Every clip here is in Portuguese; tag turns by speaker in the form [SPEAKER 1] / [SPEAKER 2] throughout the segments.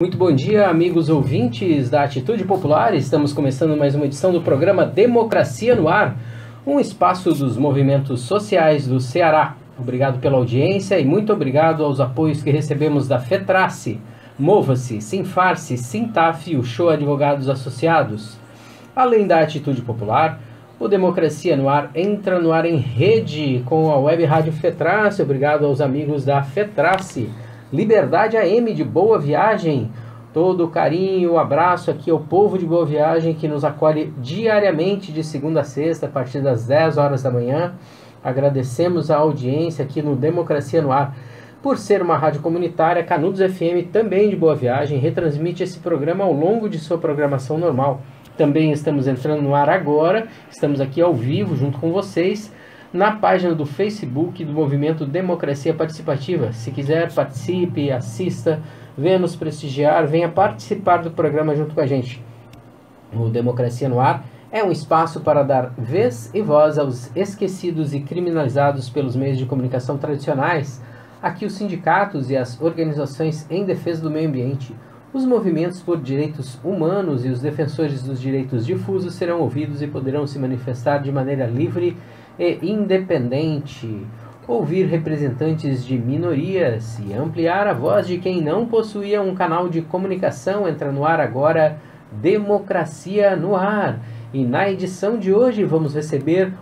[SPEAKER 1] Muito bom dia, amigos ouvintes da Atitude Popular. Estamos começando mais uma edição do programa Democracia no Ar, um espaço dos movimentos sociais do Ceará. Obrigado pela audiência e muito obrigado aos apoios que recebemos da FETRACE, Mova-se, Sinfarce, Sintaf e o Show Advogados Associados. Além da Atitude Popular, o Democracia no Ar entra no ar em rede com a Web Rádio FETRACE. Obrigado aos amigos da FETRACE. Liberdade AM de Boa Viagem, todo o carinho, o abraço aqui ao povo de Boa Viagem que nos acolhe diariamente de segunda a sexta a partir das 10 horas da manhã. Agradecemos a audiência aqui no Democracia no Ar. Por ser uma rádio comunitária, Canudos FM, também de Boa Viagem, retransmite esse programa ao longo de sua programação normal. Também estamos entrando no ar agora, estamos aqui ao vivo junto com vocês, na página do Facebook do Movimento Democracia Participativa. Se quiser, participe, assista, venha nos prestigiar, venha participar do programa junto com a gente. O Democracia no Ar é um espaço para dar vez e voz aos esquecidos e criminalizados pelos meios de comunicação tradicionais. Aqui os sindicatos e as organizações em defesa do meio ambiente, os movimentos por direitos humanos e os defensores dos direitos difusos serão ouvidos e poderão se manifestar de maneira livre e independente, ouvir representantes de minorias e ampliar a voz de quem não possuía um canal de comunicação. Entra no ar agora Democracia no Ar. E na edição de hoje vamos receber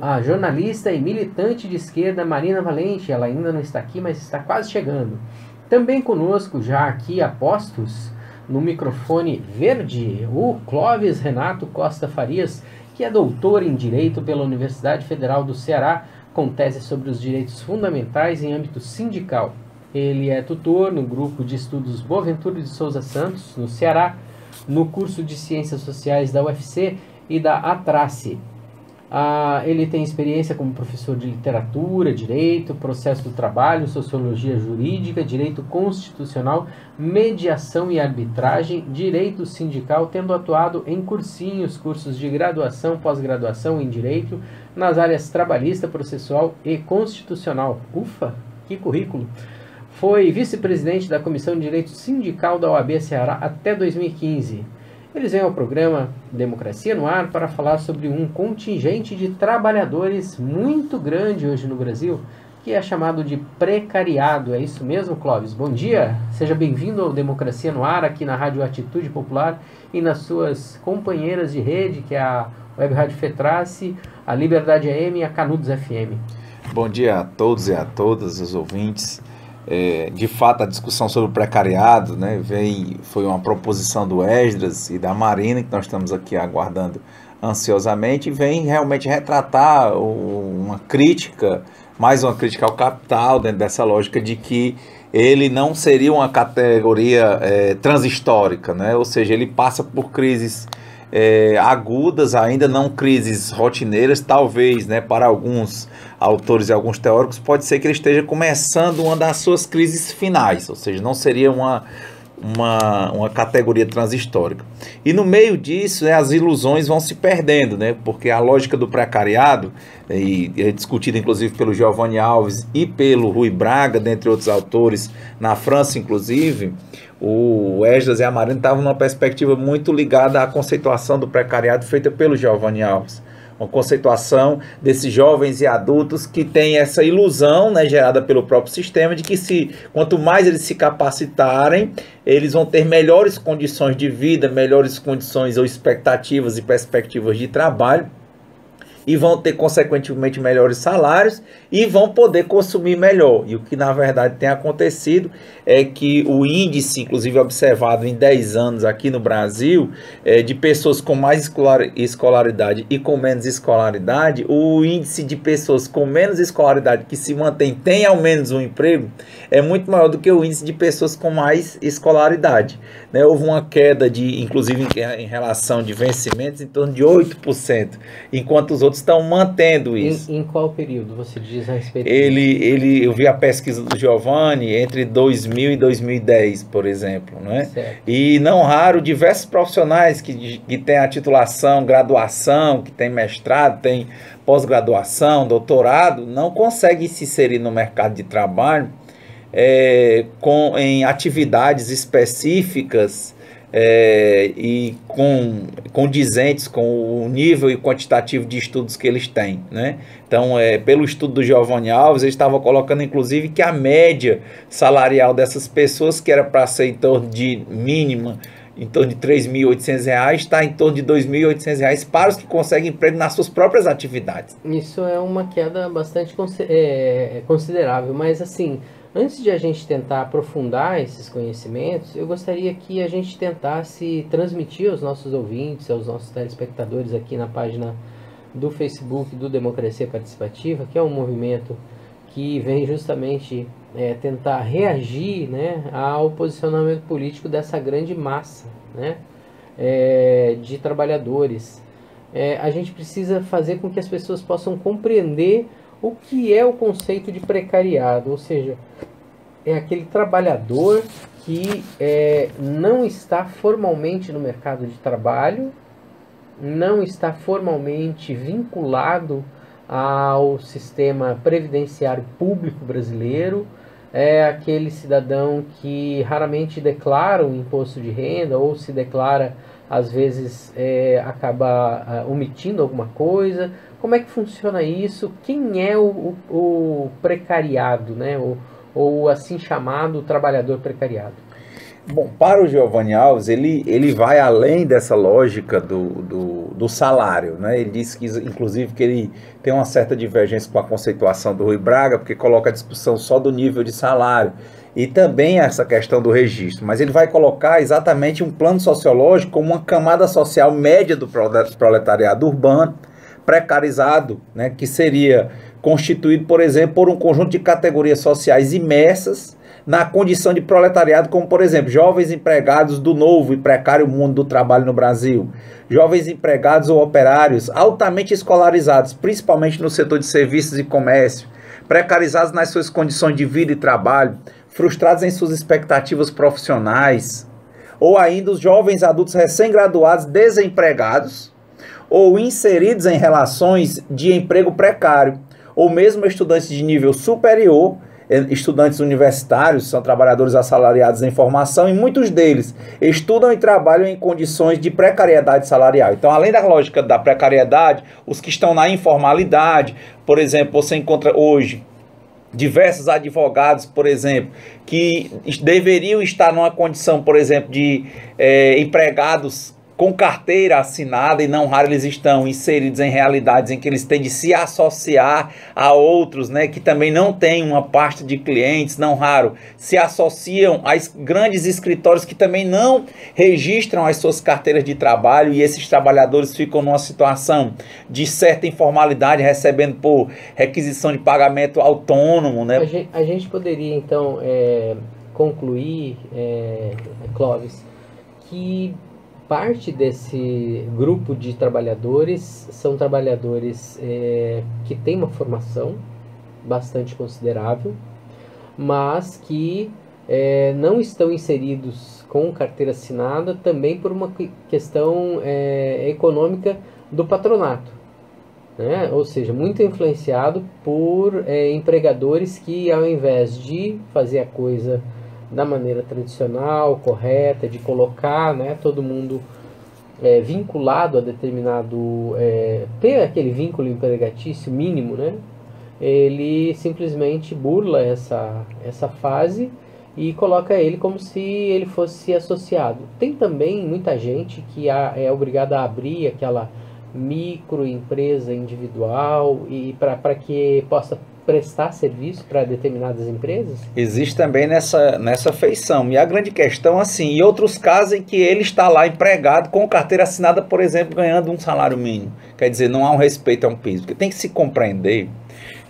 [SPEAKER 1] a jornalista e militante de esquerda Marina Valente. Ela ainda não está aqui, mas está quase chegando. Também conosco, já aqui a postos, no microfone verde, o Clóvis Renato Costa Farias, que é doutor em Direito pela Universidade Federal do Ceará, com tese sobre os direitos fundamentais em âmbito sindical. Ele é tutor no grupo de estudos Boaventura de Souza Santos, no Ceará, no curso de Ciências Sociais da UFC e da Atrace. Ele tem experiência como professor de literatura, direito, processo do trabalho, sociologia jurídica, direito constitucional, mediação e arbitragem, direito sindical, tendo atuado em cursos de graduação, pós-graduação em direito, nas áreas trabalhista, processual e constitucional. Ufa, que currículo! Foi vice-presidente da Comissão de Direito Sindical da OAB Ceará até 2015. Eles vêm ao programa Democracia no Ar para falar sobre um contingente de trabalhadores muito grande hoje no Brasil, que é chamado de precariado. É isso mesmo, Clóvis? Bom dia, seja bem-vindo ao Democracia no Ar, aqui na Rádio Atitude Popular e nas suas companheiras de rede, que é a Web Rádio FETRACE, a Liberdade AM e a Canudos FM.
[SPEAKER 2] Bom dia a todos e a todas os ouvintes. De fato, a discussão sobre o precariado, né, foi uma proposição do Esdras e da Marina, que nós estamos aqui aguardando ansiosamente, e vem realmente retratar uma crítica, mais uma crítica ao capital, dentro dessa lógica de que ele não seria uma categoria transhistórica, né, ou seja, ele passa por crises agudas, ainda não crises rotineiras, talvez, né, para alguns autores e alguns teóricos, pode ser que ele esteja começando uma das suas crises finais, ou seja, não seria uma categoria transhistórica. E no meio disso, as ilusões vão se perdendo, né, porque a lógica do precariado, e é discutida inclusive pelo Giovanni Alves e pelo Rui Braga, dentre outros autores, na França inclusive, o Esdras e a Marina estavam numa perspectiva muito ligada à conceituação do precariado feita pelo Giovanni Alves. Uma conceituação desses jovens e adultos que tem essa ilusão, né, gerada pelo próprio sistema, de que quanto mais eles se capacitarem, eles vão ter melhores condições de vida, melhores condições ou expectativas e perspectivas de trabalho, e vão ter, consequentemente, melhores salários e vão poder consumir melhor. E o que, na verdade, tem acontecido é que o índice, inclusive observado em 10 anos aqui no Brasil, de pessoas com mais escolaridade e com menos escolaridade, o índice de pessoas com menos escolaridade que se mantém, tem ao menos um emprego, é muito maior do que o índice de pessoas com mais escolaridade. Né? Houve uma queda, inclusive em relação de vencimentos, em torno de 8%, enquanto os outros estão mantendo isso.
[SPEAKER 1] Em qual período você diz a respeito?
[SPEAKER 2] Eu vi a pesquisa do Giovanni entre 2000 e 2010, por exemplo, né? E não raro diversos profissionais que têm a titulação, graduação, que têm mestrado, têm pós-graduação, doutorado, não conseguem se inserir no mercado de trabalho em atividades específicas e condizentes com o nível e quantitativo de estudos que eles têm, né? Então, pelo estudo do Giovanni Alves, ele estava colocando, inclusive, que a média salarial dessas pessoas, que era para ser em torno de mínima, em torno de R$ 3.800, está em torno de R$ 2.800 para os que conseguem emprego nas suas próprias atividades.
[SPEAKER 1] Isso é uma queda bastante considerável, mas assim, antes de a gente tentar aprofundar esses conhecimentos, eu gostaria que a gente tentasse transmitir aos nossos ouvintes, aos nossos telespectadores aqui na página do Facebook do Democracia Participativa, que é um movimento que vem justamente tentar reagir, né, ao posicionamento político dessa grande massa, né, de trabalhadores. A gente precisa fazer com que as pessoas possam compreender o que é o conceito de precariado, ou seja, é aquele trabalhador que não está formalmente no mercado de trabalho, não está formalmente vinculado ao sistema previdenciário público brasileiro, é aquele cidadão que raramente declara o imposto de renda, ou se declara, às vezes acaba omitindo alguma coisa. Como é que funciona isso? Quem é o precariado, né? Ou assim chamado trabalhador precariado?
[SPEAKER 2] Bom, para o Giovanni Alves, ele vai além dessa lógica do salário, né? Ele diz que, inclusive, que ele tem uma certa divergência com a conceituação do Rui Braga, porque coloca a discussão só do nível de salário e também essa questão do registro, mas ele vai colocar exatamente um plano sociológico como uma camada social média do proletariado urbano, precarizado, né? Que seria constituído, por exemplo, por um conjunto de categorias sociais imersas na condição de proletariado, como, por exemplo, jovens empregados do novo e precário mundo do trabalho no Brasil, jovens empregados ou operários altamente escolarizados, principalmente no setor de serviços e comércio, precarizados nas suas condições de vida e trabalho, frustrados em suas expectativas profissionais, ou ainda os jovens adultos recém-graduados desempregados ou inseridos em relações de emprego precário, ou mesmo estudantes de nível superior, estudantes universitários, são trabalhadores assalariados em formação, e muitos deles estudam e trabalham em condições de precariedade salarial. Então, além da lógica da precariedade, os que estão na informalidade, por exemplo, você encontra hoje diversos advogados, por exemplo, que deveriam estar numa condição, por exemplo, de empregados com carteira assinada, e não raro eles estão inseridos em realidades em que eles têm de se associar a outros, né, que também não têm uma pasta de clientes, não raro se associam a grandes escritórios que também não registram as suas carteiras de trabalho, e esses trabalhadores ficam numa situação de certa informalidade, recebendo por requisição de pagamento autônomo, né?
[SPEAKER 1] A gente poderia, então, concluir, Clóvis, que parte desse grupo de trabalhadores são trabalhadores que têm uma formação bastante considerável, mas que não estão inseridos com carteira assinada, também por uma questão econômica do patronato, né? Ou seja, muito influenciado por empregadores que, ao invés de fazer a coisa da maneira tradicional, correta, de colocar, né, todo mundo vinculado a determinado, ter aquele vínculo empregatício mínimo, né, ele simplesmente burla essa fase e coloca ele como se ele fosse associado. Tem também muita gente que é obrigada a abrir aquela microempresa individual e para que possa prestar serviço para determinadas empresas?
[SPEAKER 2] Existe também nessa feição. E a grande questão, assim, e outros casos em que ele está lá empregado com carteira assinada, por exemplo, ganhando um salário mínimo. Quer dizer, não há um respeito a um piso. Porque tem que se compreender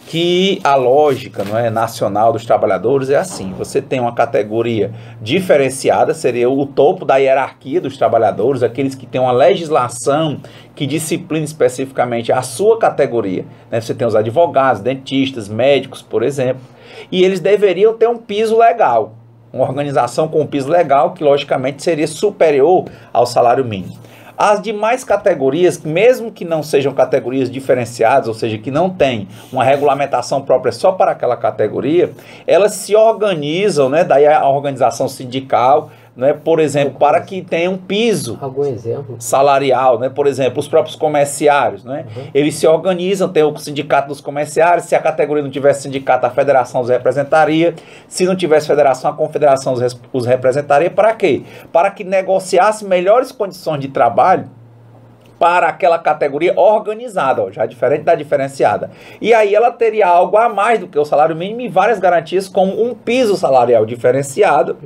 [SPEAKER 2] que a lógica, não é, nacional dos trabalhadores é assim: você tem uma categoria diferenciada, seria o topo da hierarquia dos trabalhadores, aqueles que têm uma legislação que disciplina especificamente a sua categoria, né? Você tem os advogados, dentistas, médicos, por exemplo, e eles deveriam ter um piso legal, uma organização com um piso legal que logicamente seria superior ao salário mínimo. As demais categorias, mesmo que não sejam categorias diferenciadas, ou seja, que não tem uma regulamentação própria só para aquela categoria, elas se organizam, né? Daí a organização sindical, né, por exemplo, para que tenha um piso salarial, né, por exemplo, os próprios comerciários, né, eles se organizam, tem o sindicato dos comerciários, se a categoria não tivesse sindicato, a federação os representaria, se não tivesse federação, a confederação os representaria, para quê? Para que negociasse melhores condições de trabalho para aquela categoria organizada, ó, já diferente da diferenciada. E aí ela teria algo a mais do que o salário mínimo e várias garantias, como um piso salarial diferenciado,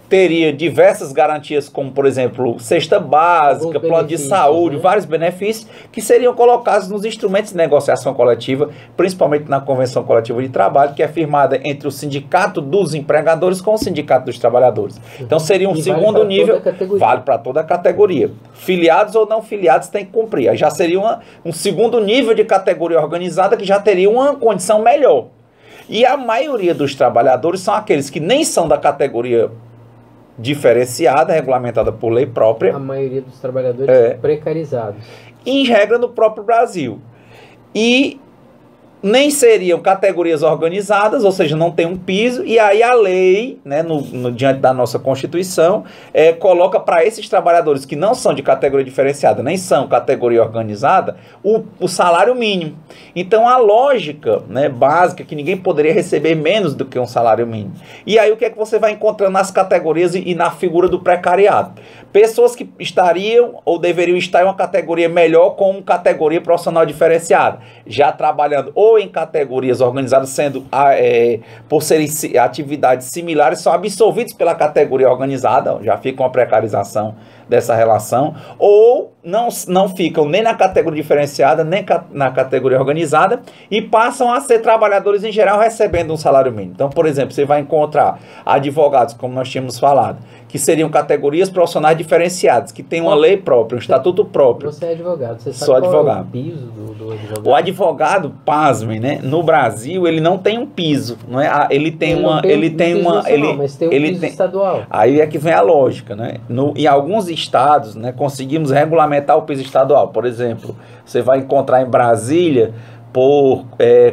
[SPEAKER 2] teria diversas garantias, como, por exemplo, cesta básica, plano de saúde, vários benefícios que seriam colocados nos instrumentos de negociação coletiva, principalmente na Convenção Coletiva de Trabalho, que é firmada entre o Sindicato dos Empregadores com o Sindicato dos Trabalhadores. Então seria um segundo nível, vale para toda a categoria. Filiados ou não filiados tem que cumprir. Aí já seria um segundo nível de categoria organizada que já teria uma condição melhor. E a maioria dos trabalhadores são aqueles que nem são da categoria diferenciada, regulamentada por lei própria.
[SPEAKER 1] A maioria dos trabalhadores precarizados.
[SPEAKER 2] Em regra no próprio Brasil. E nem seriam categorias organizadas, ou seja, não tem um piso, e aí a lei, né, diante da nossa Constituição, coloca para esses trabalhadores que não são de categoria diferenciada, nem são categoria organizada, o salário mínimo. Então a lógica, né, básica é que ninguém poderia receber menos do que um salário mínimo. E aí o que é que você vai encontrando nas categorias e na figura do precariado? Pessoas que estariam ou deveriam estar em uma categoria melhor como categoria profissional diferenciada, já trabalhando ou em categorias organizadas, sendo por serem atividades similares, são absorvidos pela categoria organizada, já fica uma precarização dessa relação, ou não ficam nem na categoria diferenciada, nem na categoria organizada, e passam a ser trabalhadores em geral recebendo um salário mínimo. Então, por exemplo, você vai encontrar advogados, como nós tínhamos falado, que seriam categorias profissionais diferenciadas, que têm uma lei própria, um estatuto próprio.
[SPEAKER 1] Você é advogado, você sabe
[SPEAKER 2] Sou advogado.
[SPEAKER 1] É o piso do advogado?
[SPEAKER 2] O advogado, pasmem, né? No Brasil, ele não tem um piso, não é? Ele tem
[SPEAKER 1] mas tem um piso estadual.
[SPEAKER 2] Aí é que vem a lógica, né? Em alguns estados, né, conseguimos regulamentar o piso estadual. Por exemplo, você vai encontrar em Brasília, por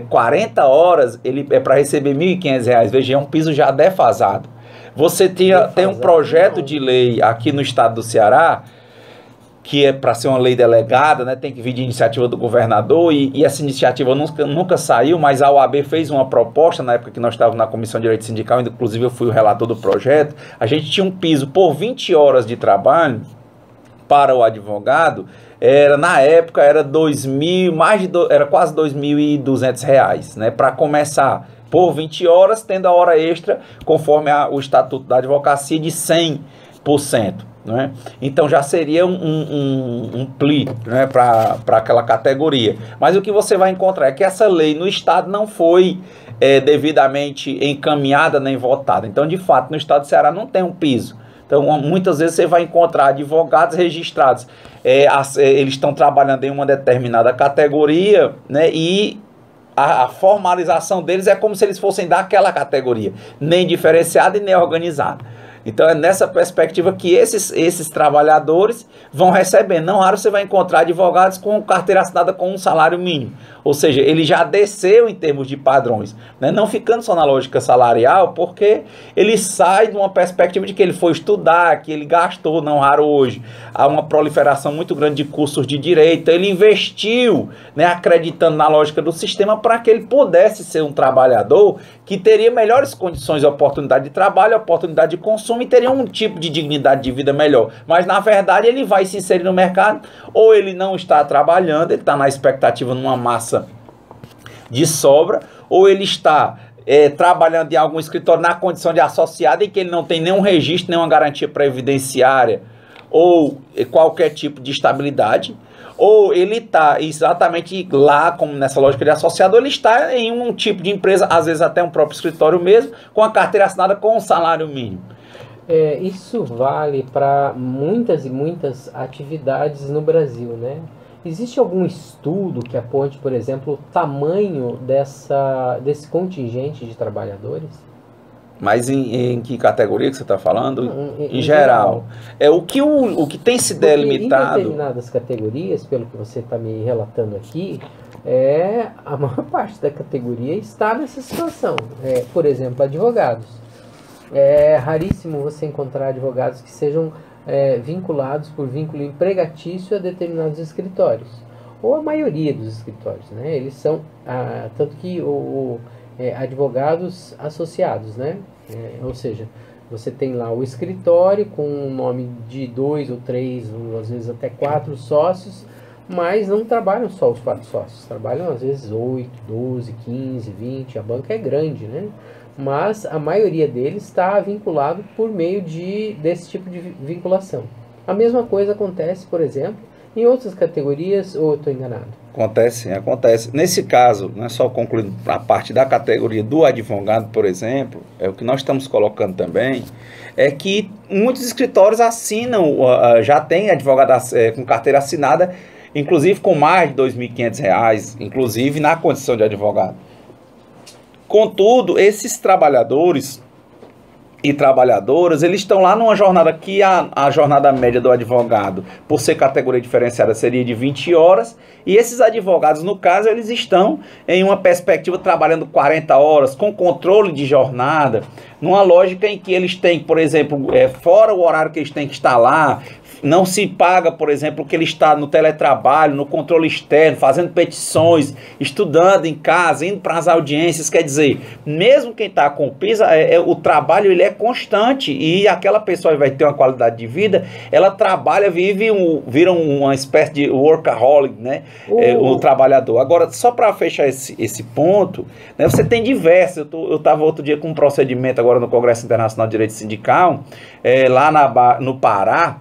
[SPEAKER 2] 40 horas, ele é para receber R$ 1.500. Veja, é um piso já defasado. Você tem um projeto de lei aqui no estado do Ceará, que é para ser uma lei delegada, né, tem que vir de iniciativa do governador, e essa iniciativa nunca saiu, mas a OAB fez uma proposta, na época que nós estávamos na Comissão de Direito Sindical, inclusive eu fui o relator do projeto, a gente tinha um piso por 20 horas de trabalho para o advogado, na época era era quase R$ 2.200, né, para começar por 20 horas, tendo a hora extra, conforme o Estatuto da Advocacia, de 100%. Né? Então já seria um pli, né, para aquela categoria. Mas o que você vai encontrar é que essa lei no Estado não foi devidamente encaminhada nem votada. Então, de fato, no Estado do Ceará não tem um piso. Então, muitas vezes você vai encontrar advogados registrados. Eles estão trabalhando em uma determinada categoria, né, e a formalização deles é como se eles fossem daquela categoria, nem diferenciada e nem organizada. Então é nessa perspectiva que esses trabalhadores vão recebendo. Não raro você vai encontrar advogados com carteira assinada com um salário mínimo. Ou seja, ele já desceu em termos de padrões, né? Não ficando só na lógica salarial, porque ele sai de uma perspectiva de que ele foi estudar, que ele gastou, não raro hoje. Há uma proliferação muito grande de cursos de direito. Ele investiu, né, acreditando na lógica do sistema para que ele pudesse ser um trabalhador que teria melhores condições de oportunidade de trabalho, oportunidade de consumo, e teria um tipo de dignidade de vida melhor. Mas, na verdade, ele vai se inserir no mercado, ou ele não está trabalhando, ele está na expectativa numa massa de sobra, ou ele está trabalhando em algum escritório na condição de associado, em que ele não tem nenhum registro, nenhuma garantia previdenciária, ou qualquer tipo de estabilidade, ou ele está exatamente lá, como nessa lógica de associado, ou ele está em um tipo de empresa, às vezes até um próprio escritório mesmo, com a carteira assinada com um salário mínimo.
[SPEAKER 1] Isso vale para muitas e muitas atividades no Brasil, né? Existe algum estudo que aponte, por exemplo, o tamanho desse contingente de trabalhadores?
[SPEAKER 2] Mas em que categoria que você está falando?
[SPEAKER 1] Em
[SPEAKER 2] geral. O que tem se delimitado...
[SPEAKER 1] Em determinadas categorias, pelo que você está me relatando aqui, a maior parte da categoria está nessa situação. Por exemplo, advogados. É raríssimo você encontrar advogados que sejam vinculados por vínculo empregatício a determinados escritórios. Ou a maioria dos escritórios, né? Eles são, tanto que advogados associados, né? Ou seja, você tem lá o escritório com um nome de 2 ou 3, ou às vezes até 4 sócios, mas não trabalham só os 4 sócios, trabalham às vezes 8, 12, 15, 20, a banca é grande, né? Mas a maioria deles está vinculado por meio desse tipo de vinculação. A mesma coisa acontece, por exemplo, em outras categorias, ou eu estou enganado?
[SPEAKER 2] Acontece. Nesse caso, não é só concluindo a parte da categoria do advogado, por exemplo, o que nós estamos colocando também, é que muitos escritórios assinam, já tem advogado com carteira assinada, inclusive com mais de R$ 2.500, inclusive na condição de advogado. Contudo, esses trabalhadores e trabalhadoras, eles estão lá numa jornada que a jornada média do advogado, por ser categoria diferenciada, seria de 20 horas, e esses advogados, no caso, eles estão em uma perspectiva trabalhando 40 horas, com controle de jornada, numa lógica em que eles têm, por exemplo, fora o horário que eles têm que estar lá, não se paga, por exemplo, que ele está no teletrabalho, no controle externo, fazendo petições, estudando em casa, indo para as audiências. Quer dizer, mesmo quem está com PISA, o trabalho ele é constante e aquela pessoa vai ter uma qualidade de vida, ela trabalha, vira uma espécie de workaholic, né? O trabalhador. Agora, só para fechar esse ponto, né, você tem diversos. Eu estava outro dia com um procedimento agora no Congresso Internacional de Direito Sindical, lá no Pará,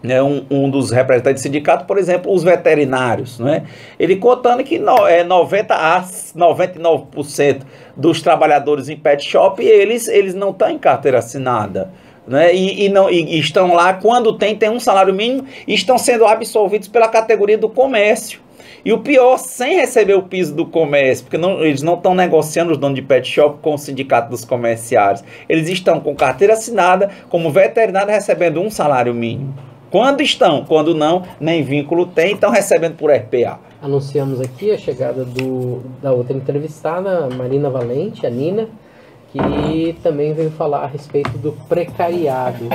[SPEAKER 2] né, um dos representantes do sindicato, por exemplo, os veterinários, né? Ele contando que 90 a 99% dos trabalhadores em pet shop, eles não estão em carteira assinada, né? E estão lá, quando tem um salário mínimo, e estão sendo absolvidos pela categoria do comércio. E o pior, sem receber o piso do comércio, porque eles não estão negociando, os donos de pet shop, com o sindicato dos comerciários. Eles estão com carteira assinada, como veterinário, recebendo um salário mínimo. Quando estão, quando não, nem vínculo tem, estão recebendo por RPA.
[SPEAKER 1] Anunciamos aqui a chegada da outra entrevistada, Marina Valente, a Nina, que também veio falar a respeito do precariado.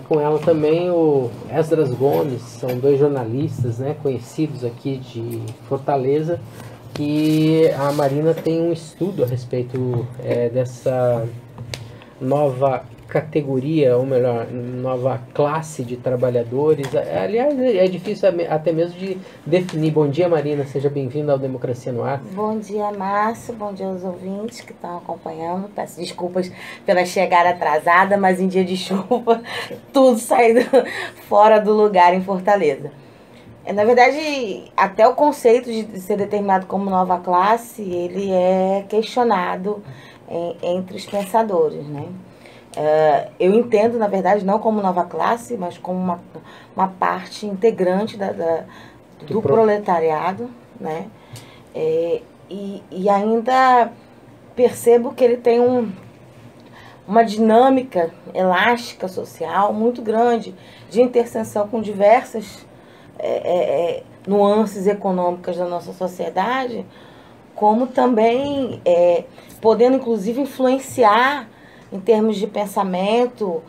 [SPEAKER 1] Com ela também o Esdras Gomes, são 2 jornalistas, né, conhecidos aqui de Fortaleza, que a Marina tem um estudo a respeito dessa nova categoria, ou melhor, nova classe de trabalhadores. Aliás, é difícil até mesmo de definir. Bom dia, Marina, seja bem-vinda ao Democracia no Ar.
[SPEAKER 3] Bom dia, Márcio, bom dia aos ouvintes que estão acompanhando. Peço desculpas pela chegada atrasada, mas em dia de chuva, tudo saindo fora do lugar em Fortaleza. Na verdade, até o conceito de ser determinado como nova classe, ele é questionado entre os pensadores, né? Eu entendo, na verdade, não como nova classe, mas como uma parte integrante do proletariado, né? E ainda percebo que ele tem uma dinâmica elástica social muito grande, de interseção com diversas nuances econômicas da nossa sociedade, como também podendo, inclusive, influenciar em termos de pensamento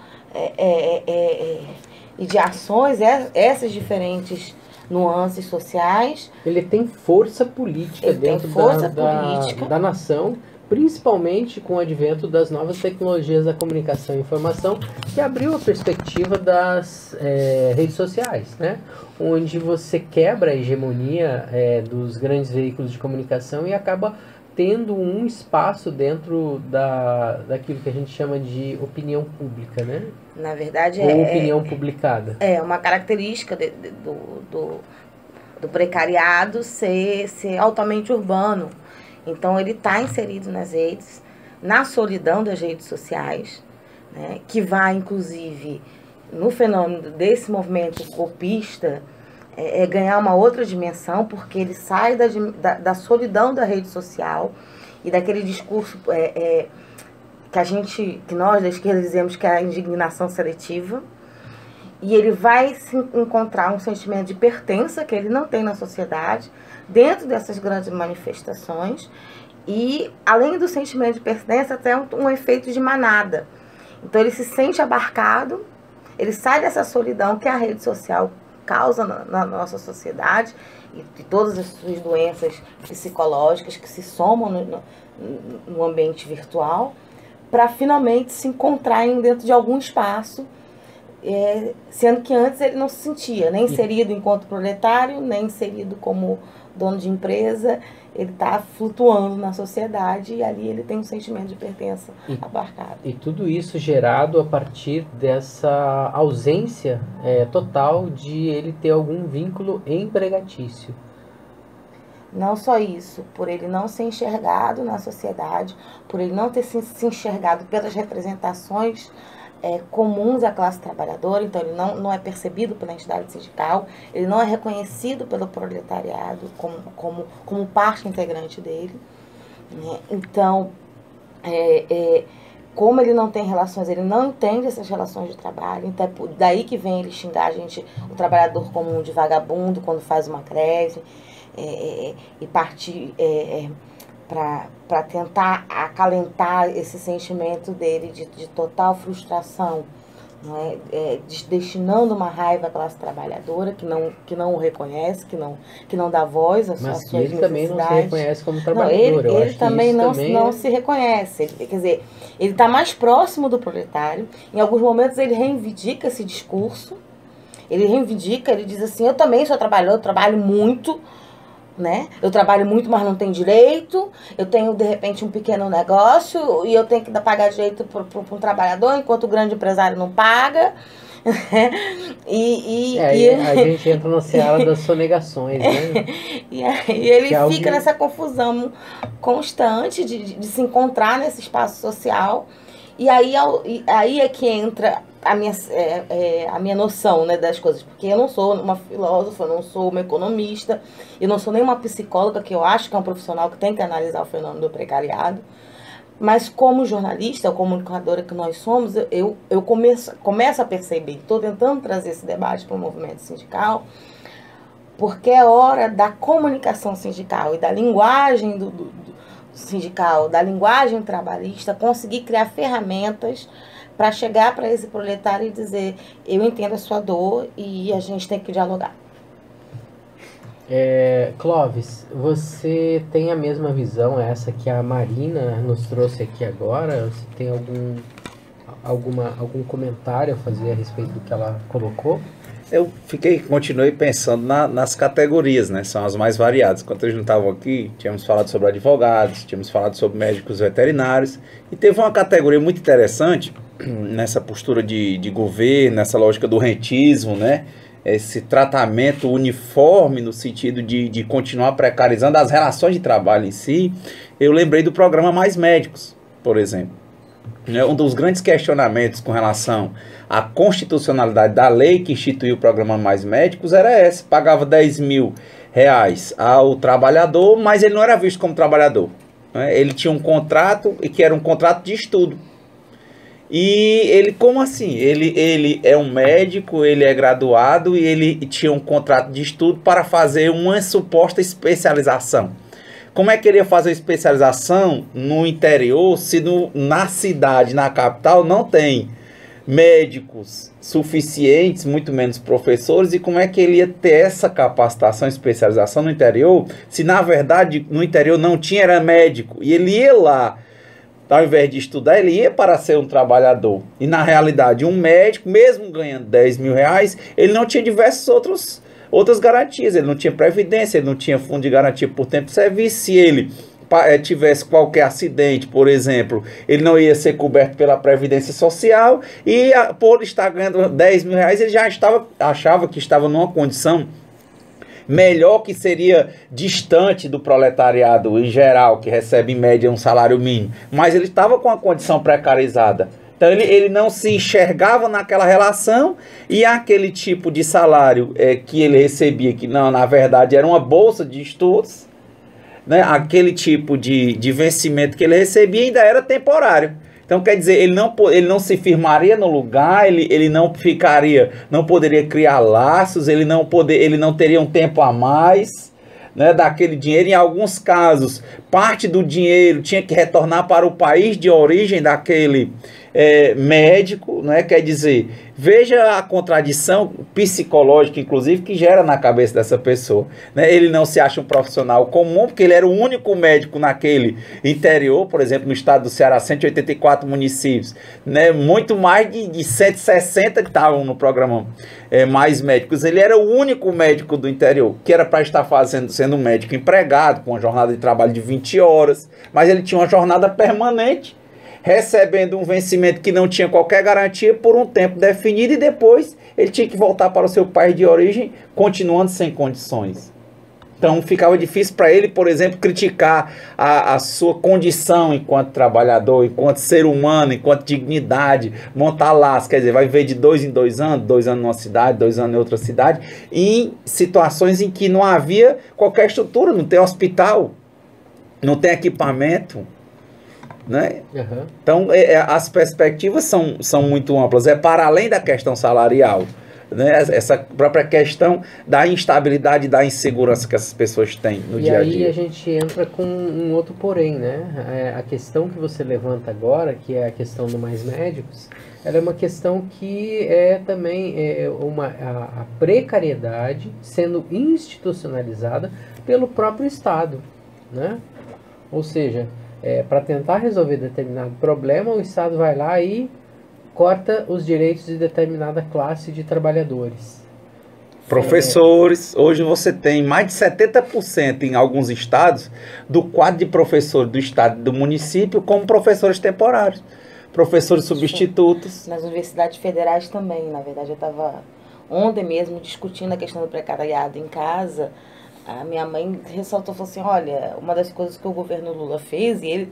[SPEAKER 3] e de ações, essas diferentes nuances sociais.
[SPEAKER 1] Ele tem força política dentro da nação, principalmente com o advento das novas tecnologias da comunicação e informação, que abriu a perspectiva das redes sociais, né? Onde você quebra a hegemonia dos grandes veículos de comunicação e acaba tendo um espaço dentro daquilo que a gente chama de opinião pública, né?
[SPEAKER 3] Na verdade,
[SPEAKER 1] ou opinião publicada.
[SPEAKER 3] É uma característica do precariado ser altamente urbano. Então, ele está inserido nas redes, na solidão das redes sociais, né? Que vai, inclusive, no fenômeno desse movimento golpista, ganhar uma outra dimensão, porque ele sai da solidão da rede social e daquele discurso que nós da esquerda dizemos que é a indignação seletiva, e ele vai se encontrar um sentimento de pertença que ele não tem na sociedade, dentro dessas grandes manifestações, e além do sentimento de pertença, até um efeito de manada. Então ele se sente abarcado, ele sai dessa solidão que a rede social causa na nossa sociedade, e todas as suas doenças psicológicas que se somam no ambiente virtual, para finalmente se encontrarem dentro de algum espaço, sendo que antes ele não se sentia nem inserido enquanto proletário, nem inserido como dono de empresa. Ele está flutuando na sociedade e ali ele tem um sentimento de pertença abarcado.
[SPEAKER 1] E tudo isso gerado a partir dessa ausência total de ele ter algum vínculo empregatício.
[SPEAKER 3] Não só isso, por ele não ser enxergado na sociedade, por ele não ter se enxergado pelas representações comuns à classe trabalhadora, então ele não é percebido pela entidade sindical, ele não é reconhecido pelo proletariado como parte integrante dele, né? Então, como ele não tem relações, ele não entende essas relações de trabalho, então daí que vem ele xingar o trabalhador comum de vagabundo quando faz uma greve, e partir para tentar acalentar esse sentimento dele de total frustração, não é? Destinando uma raiva à classe trabalhadora que não o reconhece, que não dá voz às suas necessidades.
[SPEAKER 1] Mas ele também não se reconhece como trabalhador.
[SPEAKER 3] Não, ele também não se reconhece. Quer dizer, ele está mais próximo do proletário. Em alguns momentos ele reivindica esse discurso. Ele diz assim: eu também sou trabalhador, eu trabalho muito, né? Eu trabalho muito, mas não tenho direito. Eu tenho, de repente, um pequeno negócio e eu tenho que pagar direito para um trabalhador, enquanto o grande empresário não paga.
[SPEAKER 1] A gente entra na seara das sonegações, né?
[SPEAKER 3] E aí ele fica nessa confusão constante de se encontrar nesse espaço social. E aí é que entra a minha noção, né, das coisas, porque eu não sou uma filósofa, eu não sou uma economista, eu não sou nem uma psicóloga, que eu acho que é um profissional que tem que analisar o fenômeno do precariado, mas como jornalista, ou comunicadora que nós somos, eu começo a perceber, estou tentando trazer esse debate para o movimento sindical, porque é hora da comunicação sindical e da linguagem do sindical, da linguagem trabalhista, conseguir criar ferramentas para chegar para esse proletário e dizer: eu entendo a sua dor e a gente tem que dialogar.
[SPEAKER 1] Clóvis, você tem a mesma visão essa que a Marina nos trouxe aqui agora? Você tem algum comentário a fazer a respeito do que ela colocou?
[SPEAKER 2] Eu continuei pensando nas categorias, né? São as mais variadas. Enquanto eles não estavam aqui, tínhamos falado sobre advogados, tínhamos falado sobre médicos veterinários, e teve uma categoria muito interessante nessa postura de governo, nessa lógica do rentismo, né? Esse tratamento uniforme no sentido de continuar precarizando as relações de trabalho em si. Eu lembrei do programa Mais Médicos, por exemplo. Um dos grandes questionamentos com relação à constitucionalidade da lei que instituiu o programa Mais Médicos era esse: pagava R$10.000 ao trabalhador, mas ele não era visto como trabalhador, né? Ele tinha um contrato, e que era um contrato de estudo. E ele, como assim? Ele é um médico, ele é graduado e ele tinha um contrato de estudo para fazer uma suposta especialização. Como é que ele ia fazer especialização no interior se na cidade, na capital, não tem médicos suficientes, muito menos professores? E como é que ele ia ter essa capacitação, especialização no interior, se na verdade no interior não tinha, era médico? E ele ia lá, ao invés de estudar, ele ia para ser um trabalhador. E na realidade, um médico, mesmo ganhando R$10.000, ele não tinha diversas outras garantias. Ele não tinha previdência, ele não tinha fundo de garantia por tempo de serviço. Se ele tivesse qualquer acidente, por exemplo, ele não ia ser coberto pela Previdência Social, e por estar ganhando R$10.000, ele já achava que estava numa condição melhor, que seria distante do proletariado em geral, que recebe em média um salário mínimo, mas ele estava com a condição precarizada. Então ele não se enxergava naquela relação, e aquele tipo de salário que ele recebia, que não, na verdade era uma bolsa de estudos, né? Aquele tipo de vencimento que ele recebia ainda era temporário. Então, quer dizer, ele não se firmaria no lugar, ele não ficaria, não poderia criar laços, ele não teria um tempo a mais, né, daquele dinheiro. Em alguns casos, parte do dinheiro tinha que retornar para o país de origem daquele médico, né? Quer dizer, veja a contradição psicológica, inclusive, que gera na cabeça dessa pessoa, né? Ele não se acha um profissional comum, porque ele era o único médico naquele interior, por exemplo, no estado do Ceará, 184 municípios, né? Muito mais de 160 que estavam no programa Mais Médicos. Ele era o único médico do interior, que era para estar sendo um médico empregado, com uma jornada de trabalho de 20 horas, mas ele tinha uma jornada permanente, recebendo um vencimento que não tinha qualquer garantia por um tempo definido, e depois ele tinha que voltar para o seu país de origem, continuando sem condições. Então ficava difícil para ele, por exemplo, criticar a sua condição enquanto trabalhador, enquanto ser humano, enquanto dignidade, montar laços, quer dizer, vai viver de 2 em 2 anos, 2 anos numa cidade, 2 anos em outra cidade, em situações em que não havia qualquer estrutura, não tem hospital, não tem equipamento, né? Uhum. Então as perspectivas são muito amplas, para além da questão salarial, né? Essa própria questão da instabilidade, da insegurança que essas pessoas têm no dia a dia.
[SPEAKER 1] E aí a gente entra com um outro porém, né? A questão que você levanta agora, que é a questão do Mais Médicos, ela é uma questão que é também a precariedade sendo institucionalizada pelo próprio Estado, né? Ou seja, para tentar resolver determinado problema, o Estado vai lá e corta os direitos de determinada classe de trabalhadores.
[SPEAKER 2] Professores, hoje você tem mais de 70% em alguns estados do quadro de professores do estado e do município como professores temporários, professores substitutos.
[SPEAKER 3] Nas universidades federais também, na verdade, eu estava ontem mesmo discutindo a questão do precariado em casa. A minha mãe ressaltou, falou assim, olha, uma das coisas que o governo Lula fez, e ele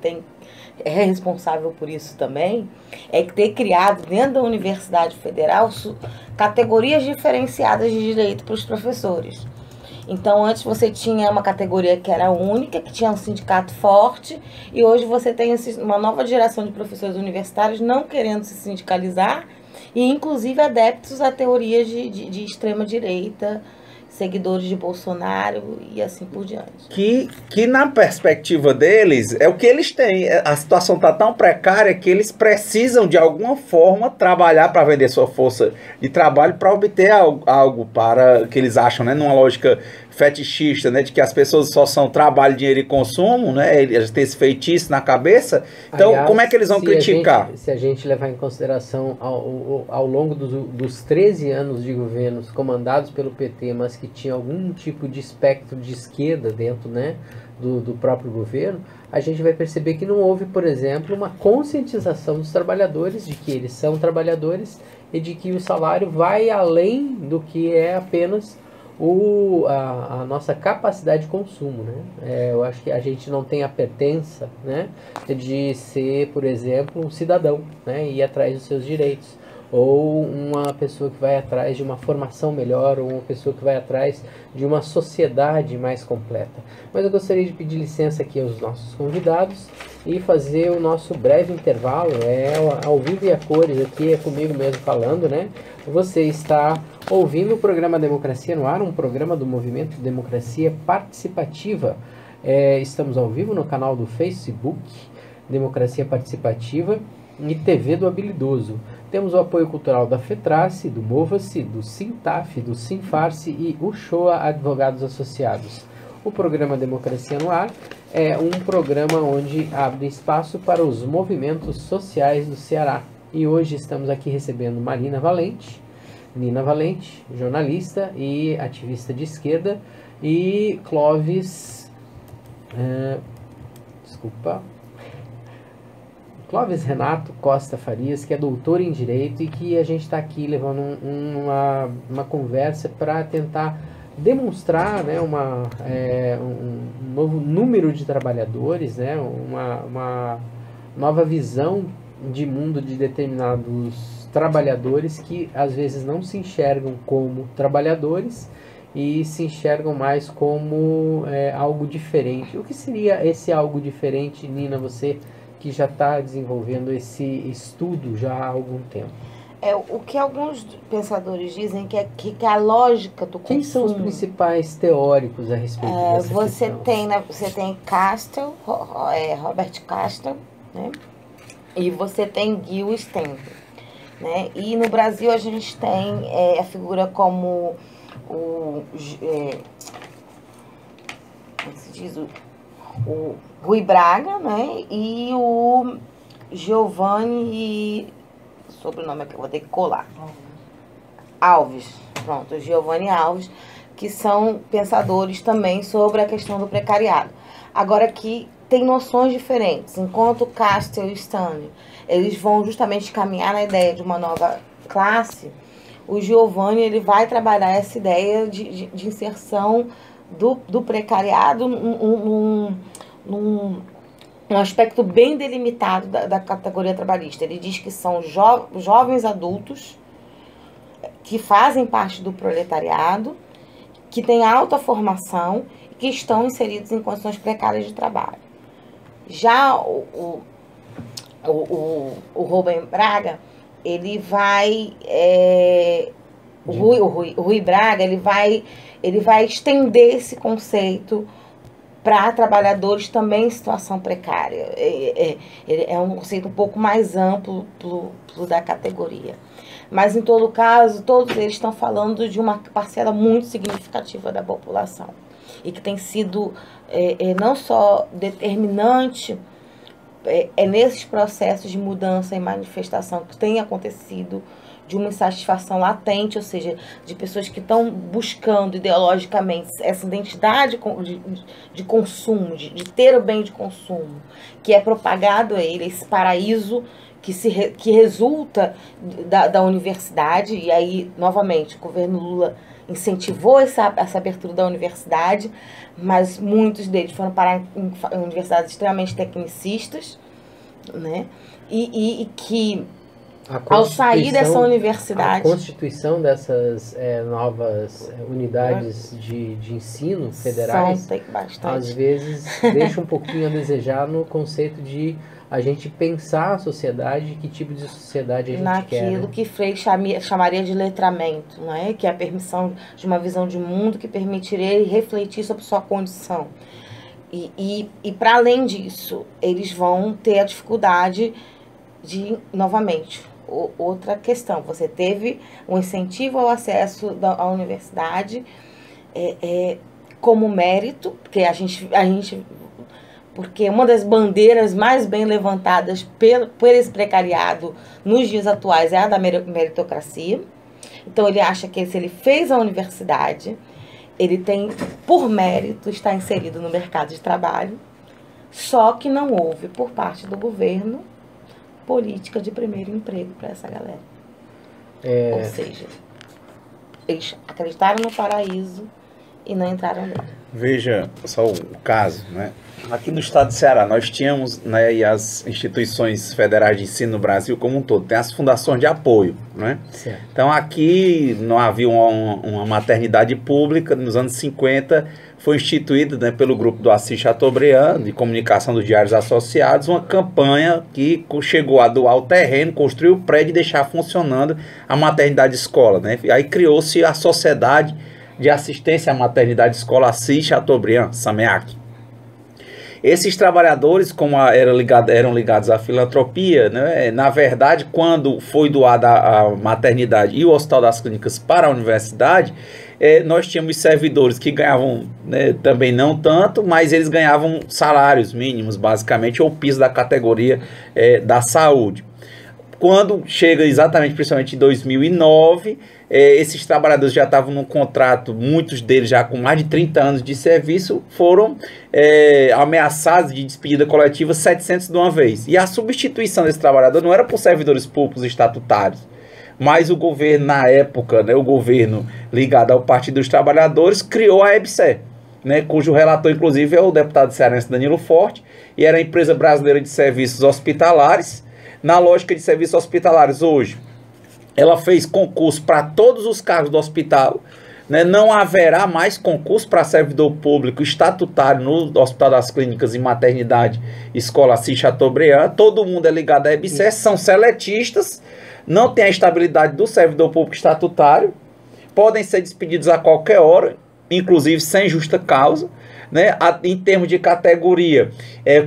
[SPEAKER 3] é responsável por isso também, é ter criado dentro da Universidade Federal categorias diferenciadas de direito para os professores. Então, antes você tinha uma categoria que era única, que tinha um sindicato forte, e hoje você tem uma nova geração de professores universitários não querendo se sindicalizar, e inclusive adeptos a teorias de extrema-direita, seguidores de Bolsonaro e assim por diante.
[SPEAKER 2] Que na perspectiva deles, é o que eles têm. A situação está tão precária que eles precisam, de alguma forma, trabalhar para vender sua força de trabalho para obter algo para que eles acham, né, numa lógica fetichista, né, de que as pessoas só são trabalho, dinheiro e consumo, né, eles têm esse feitiço na cabeça. Então, aliás, como é que eles vão criticar?
[SPEAKER 1] Se a gente levar em consideração ao longo dos 13 anos de governos comandados pelo PT, mas que tinha algum tipo de espectro de esquerda dentro, né, do próprio governo, a gente vai perceber que não houve, por exemplo, uma conscientização dos trabalhadores de que eles são trabalhadores e de que o salário vai além do que é apenas a nossa capacidade de consumo, né? Eu acho que a gente não tem a pertença, né, de ser, por exemplo, um cidadão, né, e ir atrás dos seus direitos, ou uma pessoa que vai atrás de uma formação melhor, ou uma pessoa que vai atrás de uma sociedade mais completa. Mas eu gostaria de pedir licença aqui aos nossos convidados e fazer o nosso breve intervalo, ao vivo e a cores, aqui é comigo mesmo falando, né? Você está ouvindo o programa Democracia no Ar, um programa do Movimento Democracia Participativa. Estamos ao vivo no canal do Facebook, Democracia Participativa, e TV do Habilidoso. Temos o apoio cultural da FETRACE, do Mova-se, do Sintaf, do Sinfarce e Uchoa Advogados Associados. O programa Democracia no Ar é um programa onde abre espaço para os movimentos sociais do Ceará. E hoje estamos aqui recebendo Nina Valente, jornalista e ativista de esquerda, e Clóvis Renato Costa Farias, que é doutor em Direito e que a gente está aqui levando uma conversa para tentar demonstrar, né, um novo número de trabalhadores, né, uma nova visão de mundo de determinados trabalhadores que às vezes não se enxergam como trabalhadores e se enxergam mais como algo diferente. O que seria esse algo diferente, Nina, você que já está desenvolvendo esse estudo já há algum tempo.
[SPEAKER 3] O que alguns pensadores dizem que a lógica do consumo...
[SPEAKER 1] Quem são os principais teóricos a respeito dessa questão?
[SPEAKER 3] Você tem Castle, Robert Castle, né? E você tem Gil Standing, né? E no Brasil a gente tem a figura como como se diz, o Rui Braga, né? E o Giovanni... sobrenome aqui, eu vou ter que colar. Alves. Pronto, Giovanni Alves, que são pensadores também sobre a questão do precariado. Agora que tem noções diferentes. Enquanto Castle e Stanley, eles vão justamente caminhar na ideia de uma nova classe, o Giovanni ele vai trabalhar essa ideia de inserção do precariado num aspecto bem delimitado da categoria trabalhista. Ele diz que são jovens adultos que fazem parte do proletariado, que têm alta formação e que estão inseridos em condições precárias de trabalho. Já o Rubem Braga, ele vai... o Rui Braga, ele vai estender esse conceito para trabalhadores também em situação precária. É um conceito um pouco mais amplo da categoria. Mas, em todo caso, todos eles estão falando de uma parcela muito significativa da população. E que tem sido não só determinante nesses processos de mudança e manifestação que tem acontecido, de uma insatisfação latente, ou seja, de pessoas que estão buscando ideologicamente essa identidade de consumo, de ter o bem de consumo, que é propagado a ele, esse paraíso que resulta da universidade. E aí, novamente, o governo Lula incentivou essa abertura da universidade, mas muitos deles foram parar em universidades extremamente tecnicistas, né? E que... ao sair dessa universidade...
[SPEAKER 1] A constituição dessas novas unidades de ensino federais, às vezes, deixa um pouquinho a desejar no conceito de a gente pensar a sociedade, que tipo de sociedade a gente quer.
[SPEAKER 3] Naquilo que Freire chamaria de letramento, não é? Que é a permissão de uma visão de mundo que permitiria refletir sobre sua condição. E para além disso, eles vão ter a dificuldade de, novamente... outra questão, você teve um incentivo ao acesso à universidade como mérito, porque uma das bandeiras mais bem levantadas por esse precariado nos dias atuais é a da meritocracia. Então ele acha que se ele fez a universidade, ele tem, por mérito, estar inserido no mercado de trabalho, só que não houve, por parte do governo, política de primeiro emprego para essa galera. Ou seja, eles acreditaram no paraíso e não entraram nele.
[SPEAKER 2] Veja só o caso, né? Aqui no estado do Ceará nós tínhamos, né, e as instituições federais de ensino no Brasil como um todo, tem as fundações de apoio, né?
[SPEAKER 1] Certo.
[SPEAKER 2] Então aqui não havia uma maternidade pública. Nos anos 50 foi instituída, né, pelo grupo do Assis Chateaubriand, de comunicação dos Diários Associados, uma campanha que chegou a doar o terreno, construir o prédio e deixar funcionando a maternidade escola, né? E aí criou-se a Sociedade de Assistência à Maternidade Escola Assis Chateaubriand, SAMEAC. Esses trabalhadores, como eram ligados à filantropia, né, na verdade, quando foi doada a maternidade e o Hospital das Clínicas para a universidade, nós tínhamos servidores que ganhavam, né, também não tanto, mas eles ganhavam salários mínimos, basicamente, ou piso da categoria da saúde. Quando chega exatamente, principalmente em 2009, esses trabalhadores já estavam num contrato, muitos deles já com mais de 30 anos de serviço, foram ameaçados de despedida coletiva 700 de uma vez. E a substituição desse trabalhador não era por servidores públicos estatutários, mas o governo, na época, né, o governo ligado ao Partido dos Trabalhadores, criou a EBSER, né, cujo relator, inclusive, é o deputado cearense Danilo Forte, e era a Empresa Brasileira de Serviços Hospitalares. Na lógica de serviços hospitalares hoje, ela fez concurso para todos os cargos do hospital, né? Não haverá mais concurso para servidor público estatutário no Hospital das Clínicas e Maternidade Escola Assis Chateaubriand. Todo mundo é ligado à EBSER, são seletistas, não tem a estabilidade do servidor público estatutário, podem ser despedidos a qualquer hora, inclusive sem justa causa, né? Em termos de categoria,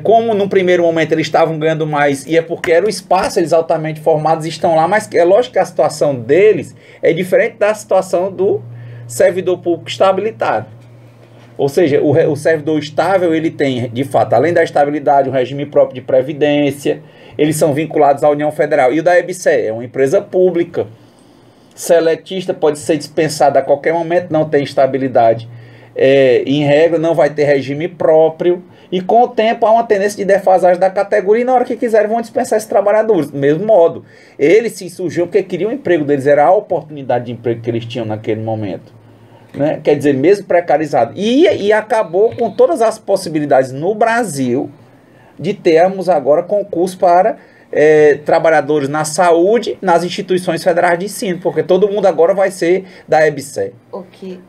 [SPEAKER 2] como no primeiro momento eles estavam ganhando mais, e é porque era o espaço, eles altamente formados estão lá, mas é lógico que a situação deles é diferente da situação do servidor público estabilizado. Ou seja, o servidor estável, ele tem, de fato, além da estabilidade, um regime próprio de previdência, eles são vinculados à União Federal. E o da EBSER é uma empresa pública, seletista, pode ser dispensado a qualquer momento, não tem estabilidade em regra, não vai ter regime próprio, e com o tempo há uma tendência de defasagem da categoria, e na hora que quiserem vão dispensar esses trabalhadores. Do mesmo modo, eles se insurgiam porque queriam o emprego deles, era a oportunidade de emprego que eles tinham naquele momento, né? Quer dizer, mesmo precarizado. E acabou com todas as possibilidades no Brasil de termos agora concurso para trabalhadores na saúde, nas instituições federais de ensino, porque todo mundo agora vai ser da EBSER.
[SPEAKER 3] Okay.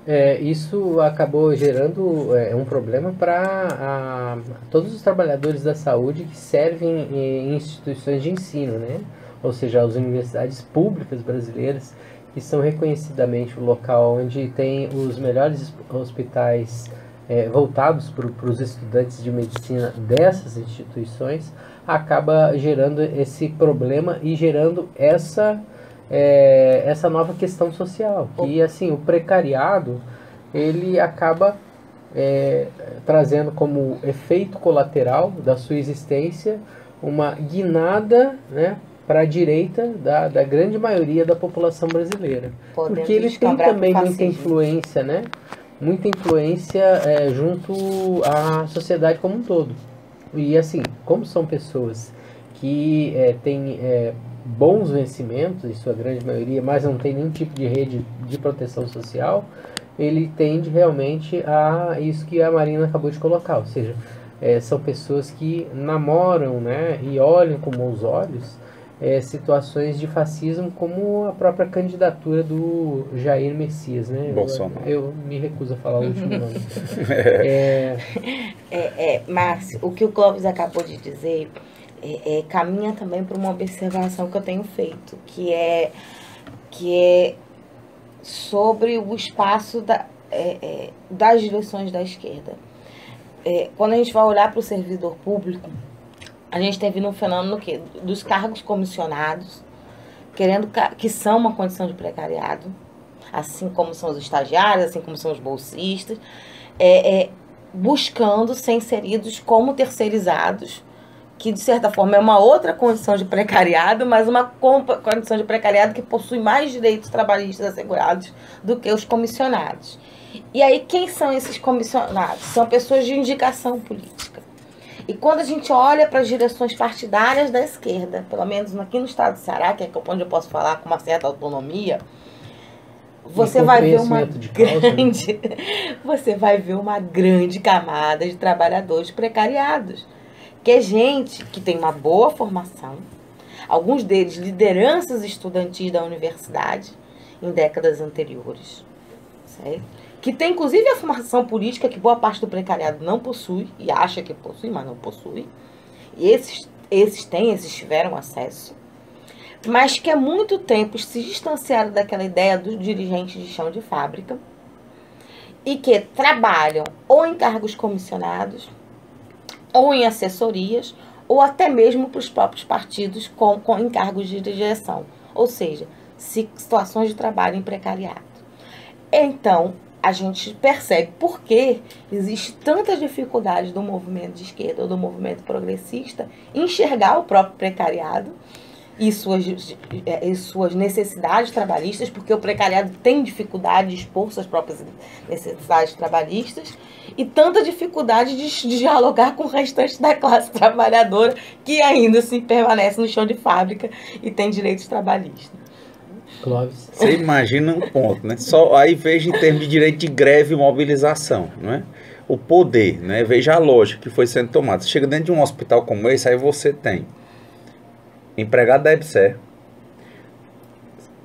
[SPEAKER 1] Isso acabou gerando um problema para todos os trabalhadores da saúde que servem em instituições de ensino, né? Ou seja, as universidades públicas brasileiras, que são reconhecidamente o local onde tem os melhores hospitais voltados para os estudantes de medicina dessas instituições, acaba gerando esse problema e gerando essa nova questão social. E assim, o precariado, ele acaba trazendo como efeito colateral da sua existência uma guinada, né, para a direita da grande maioria da população brasileira. Porque ele tem também muita influência, né? Muita influência junto à sociedade como um todo. E assim, como são pessoas que têm bons vencimentos, em sua grande maioria, mas não tem nenhum tipo de rede de proteção social, ele tende realmente a isso que a Marina acabou de colocar, ou seja, são pessoas que namoram, né, e olham com bons olhos situações de fascismo, como a própria candidatura do Jair Messias, né?
[SPEAKER 2] Bolsonaro.
[SPEAKER 1] Eu me recuso a falar o último nome.
[SPEAKER 3] Márcio, o que o Clóvis acabou de dizer caminha também para uma observação que eu tenho feito, que é sobre o espaço das direções da esquerda. Quando a gente vai olhar para o servidor público, a gente tem vindo um fenômeno dos cargos comissionados, que são uma condição de precariado, assim como são os estagiários, assim como são os bolsistas, buscando ser inseridos como terceirizados, que de certa forma é uma outra condição de precariado, mas uma condição de precariado que possui mais direitos trabalhistas assegurados do que os comissionados. E aí, quem são esses comissionados? São pessoas de indicação política. E quando a gente olha para as direções partidárias da esquerda, pelo menos aqui no estado do Ceará, que é onde eu posso falar com uma certa autonomia, você vai ver uma grande camada de trabalhadores precariados, que é gente que tem uma boa formação, alguns deles lideranças estudantis da universidade em décadas anteriores, certo? Que tem inclusive a formação política que boa parte do precariado não possui, e acha que possui, mas não possui. E esses tiveram acesso, mas que há muito tempo se distanciaram daquela ideia do dirigente de chão de fábrica, e que trabalham ou em cargos comissionados, ou em assessorias, ou até mesmo para os próprios partidos em cargos de direção. Ou seja, situações de trabalho em precariado. Então, a gente percebe por que existe tanta dificuldade do movimento de esquerda ou do movimento progressista em enxergar o próprio precariado e suas necessidades trabalhistas, porque o precariado tem dificuldade de expor suas próprias necessidades trabalhistas e tanta dificuldade de dialogar com o restante da classe trabalhadora que ainda assim permanece no chão de fábrica e tem direitos trabalhistas.
[SPEAKER 1] Clóvis.
[SPEAKER 2] Você imagina um ponto, né? Só aí veja em termos de direito de greve e mobilização, não é? O poder, né? Veja a lógica que foi sendo tomada. Você chega dentro de um hospital como esse, aí você tem empregado da EBSER,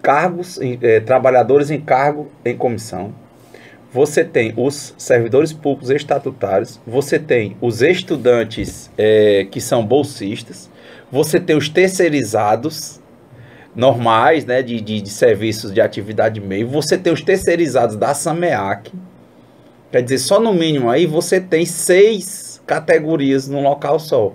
[SPEAKER 2] cargos, trabalhadores em cargo em comissão, você tem os servidores públicos estatutários, você tem os estudantes que são bolsistas, você tem os terceirizados normais, né, de serviços de atividade meio, você tem os terceirizados da SAMEAC, quer dizer, só no mínimo aí você tem 6 categorias num local só.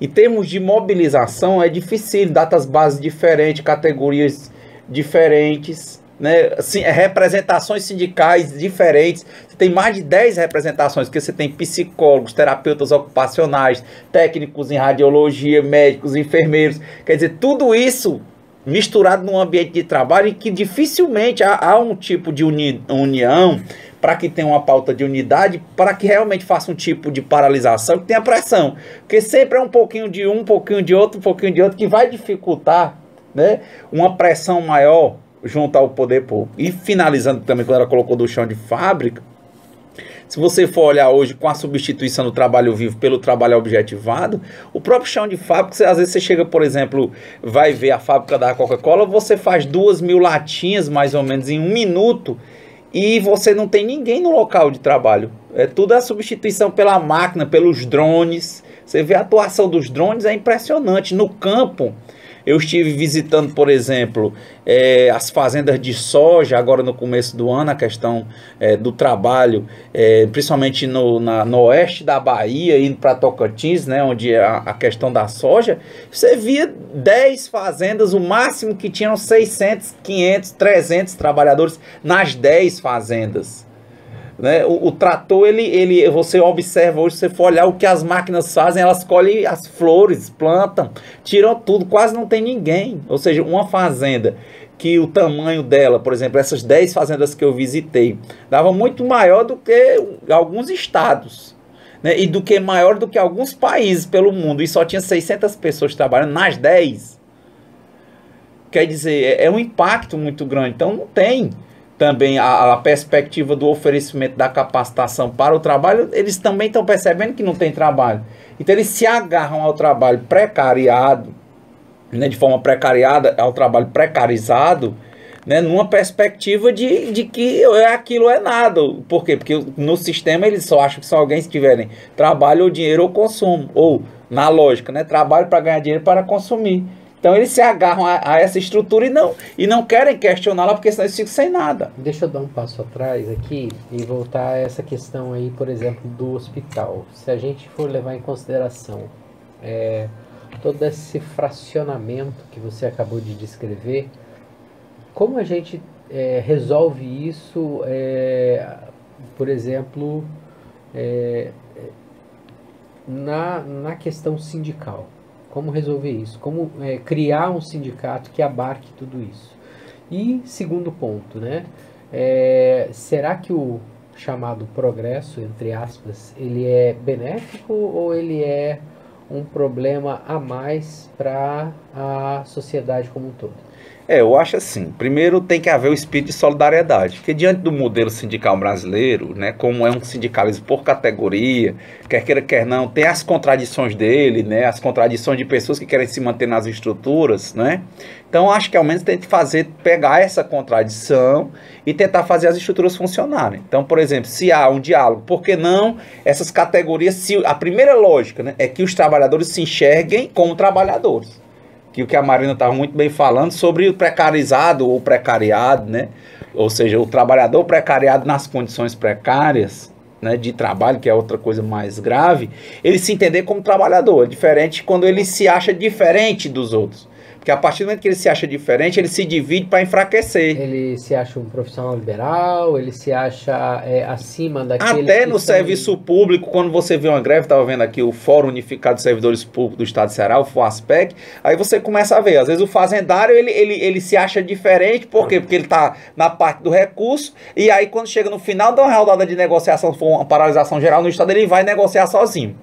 [SPEAKER 2] Em termos de mobilização é difícil, datas bases diferentes, categorias diferentes, né? Assim, representações sindicais diferentes. Você tem mais de 10 representações, porque você tem psicólogos, terapeutas ocupacionais, técnicos em radiologia, médicos, enfermeiros. Quer dizer, tudo isso misturado num ambiente de trabalho em que dificilmente há um tipo de união para que tenha uma pauta de unidade, para que realmente faça um tipo de paralisação, que tenha pressão. Porque sempre é um pouquinho de um pouquinho de outro, que vai dificultar, né, uma pressão maior junto ao poder público. E finalizando também, quando ela colocou do chão de fábrica, se você for olhar hoje com a substituição do trabalho vivo pelo trabalho objetivado, o próprio chão de fábrica, às vezes você chega, por exemplo, vai ver a fábrica da Coca-Cola, você faz 2.000 latinhas mais ou menos em 1 minuto e você não tem ninguém no local de trabalho. Tudo a substituição pela máquina, pelos drones. Você vê a atuação dos drones, é impressionante. No campo, eu estive visitando, por exemplo, as fazendas de soja, agora no começo do ano, a questão do trabalho, principalmente no oeste da Bahia, indo para Tocantins, né, onde é a questão da soja. Você via 10 fazendas, o máximo que tinham 600, 500, 300 trabalhadores nas 10 fazendas. Né? O trator, você observa hoje, se você for olhar o que as máquinas fazem, elas colhem as flores, plantam, tiram tudo, quase não tem ninguém. Ou seja, uma fazenda que o tamanho dela, por exemplo, essas 10 fazendas que eu visitei, dava muito maior do que alguns estados, né? E maior do que alguns países pelo mundo, e só tinha 600 pessoas trabalhando nas 10. Quer dizer, é um impacto muito grande, então não tem. Também a perspectiva do oferecimento da capacitação para o trabalho, eles também estão percebendo que não tem trabalho. Então eles se agarram ao trabalho precariado, né, de forma precariada, ao trabalho precarizado, né, numa perspectiva de que aquilo é nada. Por quê? Porque no sistema eles só acham que só alguém se tiverem trabalho ou dinheiro ou consumo. Ou, na lógica, né, trabalho para ganhar dinheiro para consumir. Então eles se agarram a essa estrutura e não querem questioná-la, porque senão eles ficam sem nada.
[SPEAKER 1] Deixa eu dar um passo atrás aqui e voltar a essa questão aí, por exemplo, do hospital. Se a gente for levar em consideração todo esse fracionamento que você acabou de descrever, como a gente resolve isso, por exemplo, na questão sindical? Como resolver isso? Como criar um sindicato que abarque tudo isso? E segundo ponto, né? Será que o chamado progresso, entre aspas, ele é benéfico ou ele é um problema a mais para a sociedade como um todo?
[SPEAKER 2] Eu acho assim, primeiro tem que haver o espírito de solidariedade, porque diante do modelo sindical brasileiro, né, como é um sindicalismo por categoria, quer queira, quer não, tem as contradições dele, né, as contradições de pessoas que querem se manter nas estruturas, né, então acho que ao menos tem que pegar essa contradição e tentar fazer as estruturas funcionarem. Então, por exemplo, se há um diálogo, por que não essas categorias, a primeira lógica, né, é que os trabalhadores se enxerguem como trabalhadores. Que o que a Marina estava muito bem falando sobre o precarizado ou precariado, né? Ou seja, o trabalhador precariado nas condições precárias, né, de trabalho, que é outra coisa mais grave, ele se entender como trabalhador, diferente quando ele se acha diferente dos outros. Porque a partir do momento que ele se acha diferente, ele se divide para enfraquecer.
[SPEAKER 1] Ele se acha um profissional liberal, ele se acha acima daquele...
[SPEAKER 2] Até no serviço público, quando você vê uma greve, estava vendo aqui o Fórum Unificado de Servidores Públicos do Estado de Ceará, o FOASPEC, aí você começa a ver, às vezes o fazendário, ele se acha diferente, por quê? Porque ele está na parte do recurso, e aí quando chega no final da rodada de negociação, for uma paralisação geral no Estado, ele vai negociar sozinho.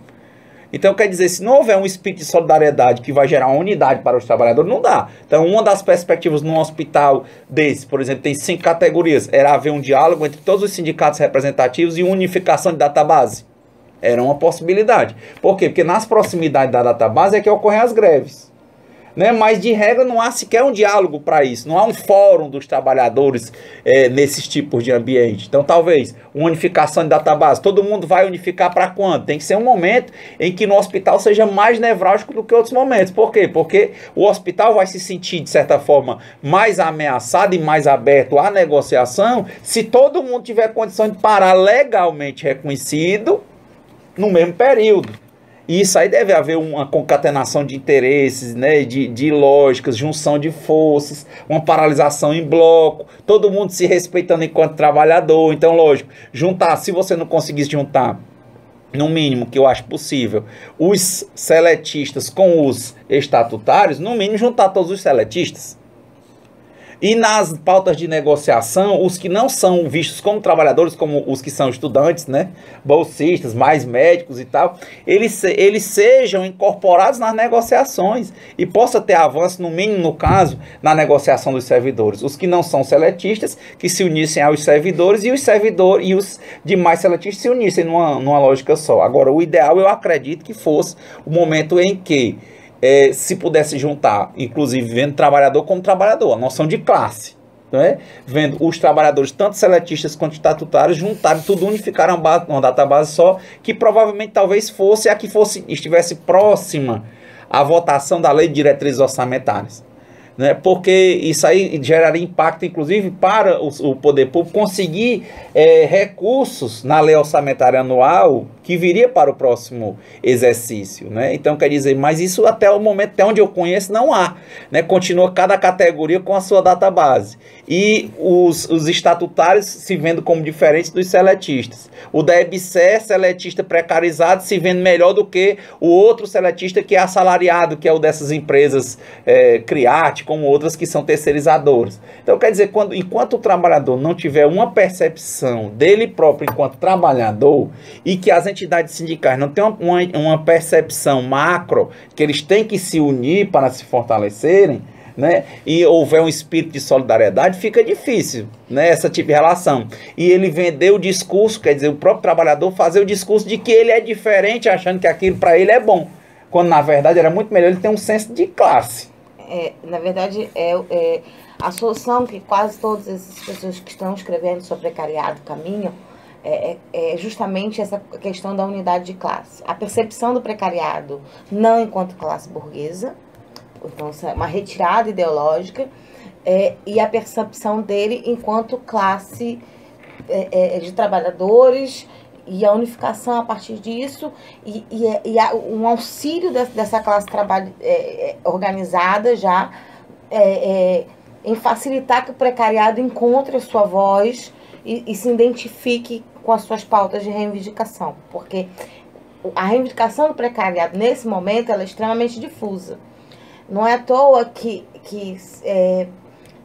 [SPEAKER 2] Então, quer dizer, se não houver um espírito de solidariedade que vai gerar uma unidade para os trabalhadores, não dá. Então, uma das perspectivas num hospital desse, por exemplo, tem 5 categorias, era haver um diálogo entre todos os sindicatos representativos e unificação de database. Era uma possibilidade. Por quê? Porque nas proximidades da database é que ocorrem as greves. né? Mas de regra não há sequer um diálogo para isso, não há um fórum dos trabalhadores nesses tipos de ambiente. Então talvez uma unificação de database, todo mundo vai unificar para quando? Tem que ser um momento em que no hospital seja mais nevrálgico do que outros momentos. Por quê? Porque o hospital vai se sentir de certa forma mais ameaçado e mais aberto à negociação se todo mundo tiver condição de parar legalmente reconhecido no mesmo período. E isso aí deve haver uma concatenação de interesses, né, de lógicas, junção de forças, uma paralisação em bloco, todo mundo se respeitando enquanto trabalhador. Então, lógico, juntar, se você não conseguisse juntar, no mínimo, que eu acho possível, os seletistas com os estatutários, no mínimo juntar todos os seletistas. E nas pautas de negociação, os que não são vistos como trabalhadores, como os que são estudantes, né, bolsistas, mais médicos e tal, eles sejam incorporados nas negociações e possa ter avanço, no mínimo no caso, na negociação dos servidores. Os que não são seletistas, que se unissem aos servidores e os demais seletistas se unissem numa lógica só. Agora, o ideal, eu acredito que fosse o momento em que se pudesse juntar, inclusive vendo trabalhador como trabalhador, a noção de classe, né? Vendo os trabalhadores, tanto seletistas quanto estatutários, juntarem tudo, unificaram uma database só, que provavelmente talvez fosse a que estivesse próxima à votação da lei de diretrizes orçamentárias, né? Porque isso aí geraria impacto, inclusive, para o poder público conseguir recursos na lei orçamentária anual que viria para o próximo exercício, né? Então, quer dizer, mas isso até o momento, até onde eu conheço, não há, né? Continua cada categoria com a sua database. E os estatutários se vendo como diferentes dos seletistas. O da EBSER, seletista precarizado, se vendo melhor do que o outro seletista que é assalariado, que é o dessas empresas CRIAT, como outras que são terceirizadoras. Então, quer dizer, enquanto o trabalhador não tiver uma percepção dele próprio enquanto trabalhador e que as entidades sindicais não têm uma percepção macro, que eles têm que se unir para se fortalecerem, né, e houver um espírito de solidariedade, fica difícil, né, essa tipo de relação. E ele vender o discurso, quer dizer, o próprio trabalhador fazer o discurso de que ele é diferente, achando que aquilo para ele é bom, quando na verdade era muito melhor ele ter um senso de classe.
[SPEAKER 3] Na verdade, a solução que quase todas essas pessoas que estão escrevendo sobre precariado caminham é justamente essa questão da unidade de classe. A percepção do precariado não enquanto classe burguesa, então é uma retirada ideológica, e a percepção dele enquanto classe de trabalhadores, e a unificação a partir disso, um auxílio dessa classe organizada já em facilitar que o precariado encontre a sua voz e se identifique com as suas pautas de reivindicação, porque a reivindicação do precariado nesse momento ela é extremamente difusa. Não é à toa que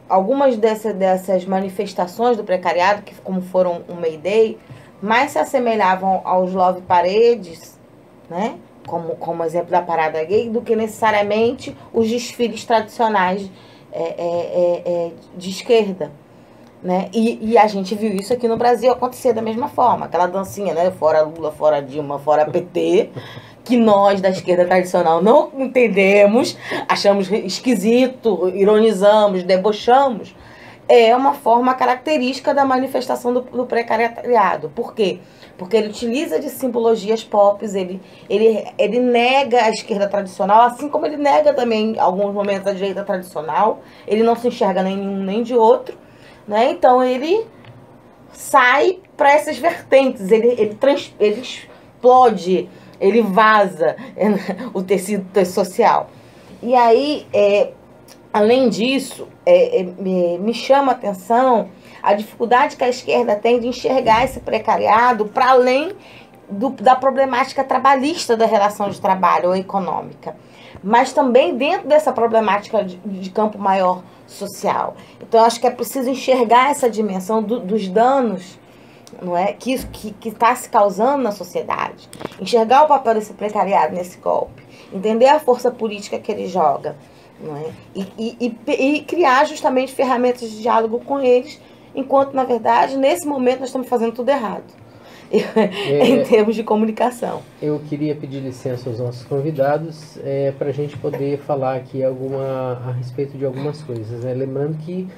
[SPEAKER 3] algumas dessas manifestações do precariado, que como foram o May Day, mais se assemelhavam aos Love Paredes, né, como exemplo da parada gay, do que necessariamente os desfiles tradicionais de esquerda, né? E a gente viu isso aqui no Brasil acontecer da mesma forma, aquela dancinha, né, fora Lula, fora Dilma, fora PT, que nós da esquerda tradicional não entendemos, achamos esquisito, ironizamos, debochamos. É uma forma característica da manifestação do precariado. Por quê? Porque ele utiliza de simbologias pop, ele nega a esquerda tradicional, assim como ele nega também, em alguns momentos, a direita tradicional. Ele não se enxerga nem um nem de outro, né? Então ele sai para essas vertentes, ele explode, ele vaza o tecido social. E aí, além disso, me chama a atenção a dificuldade que a esquerda tem de enxergar esse precariado para além da problemática trabalhista da relação de trabalho ou econômica, mas também dentro dessa problemática de campo maior social. Então, acho que é preciso enxergar essa dimensão dos danos, não é, que está se causando na sociedade, enxergar o papel desse precariado nesse golpe, entender a força política que ele joga, não é? E criar justamente ferramentas de diálogo com eles, enquanto, na verdade, nesse momento nós estamos fazendo tudo errado. em termos de comunicação.
[SPEAKER 1] Eu queria pedir licença aos nossos convidados para a gente poder falar aqui a respeito de algumas coisas, né? Lembrando que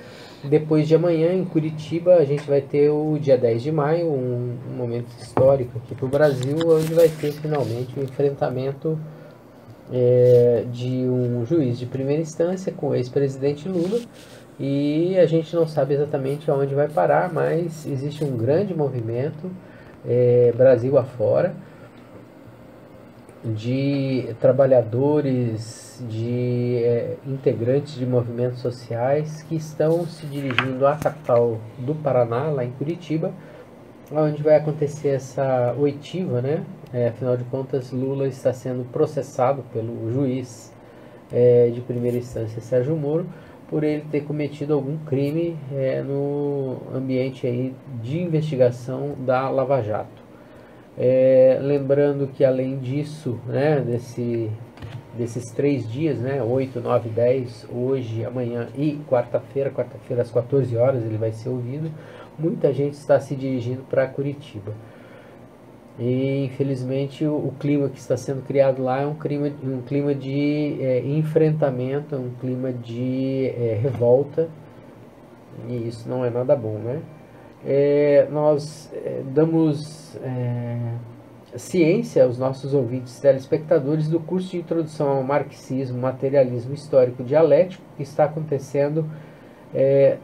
[SPEAKER 1] depois de amanhã, em Curitiba, a gente vai ter o dia 10 de maio, um momento histórico aqui para o Brasil, onde vai ter finalmente o enfrentamento de um juiz de primeira instância com o ex-presidente Lula. E a gente não sabe exatamente aonde vai parar, mas existe um grande movimento, Brasil afora, de trabalhadores, de integrantes de movimentos sociais que estão se dirigindo à capital do Paraná, lá em Curitiba, onde vai acontecer essa oitiva, né? Afinal de contas, Lula está sendo processado pelo juiz de primeira instância, Sérgio Moro, por ele ter cometido algum crime no ambiente aí de investigação da Lava Jato. Lembrando que além disso, né, desses 3 dias, né, 8, 9, 10, hoje, amanhã e quarta-feira às 14 horas ele vai ser ouvido, muita gente está se dirigindo para Curitiba. E infelizmente o clima que está sendo criado lá é um clima de enfrentamento, um clima de revolta, e isso não é nada bom, né? Nós damos ciência aos nossos ouvintes telespectadores do curso de Introdução ao Marxismo, Materialismo Histórico Dialético, que está acontecendo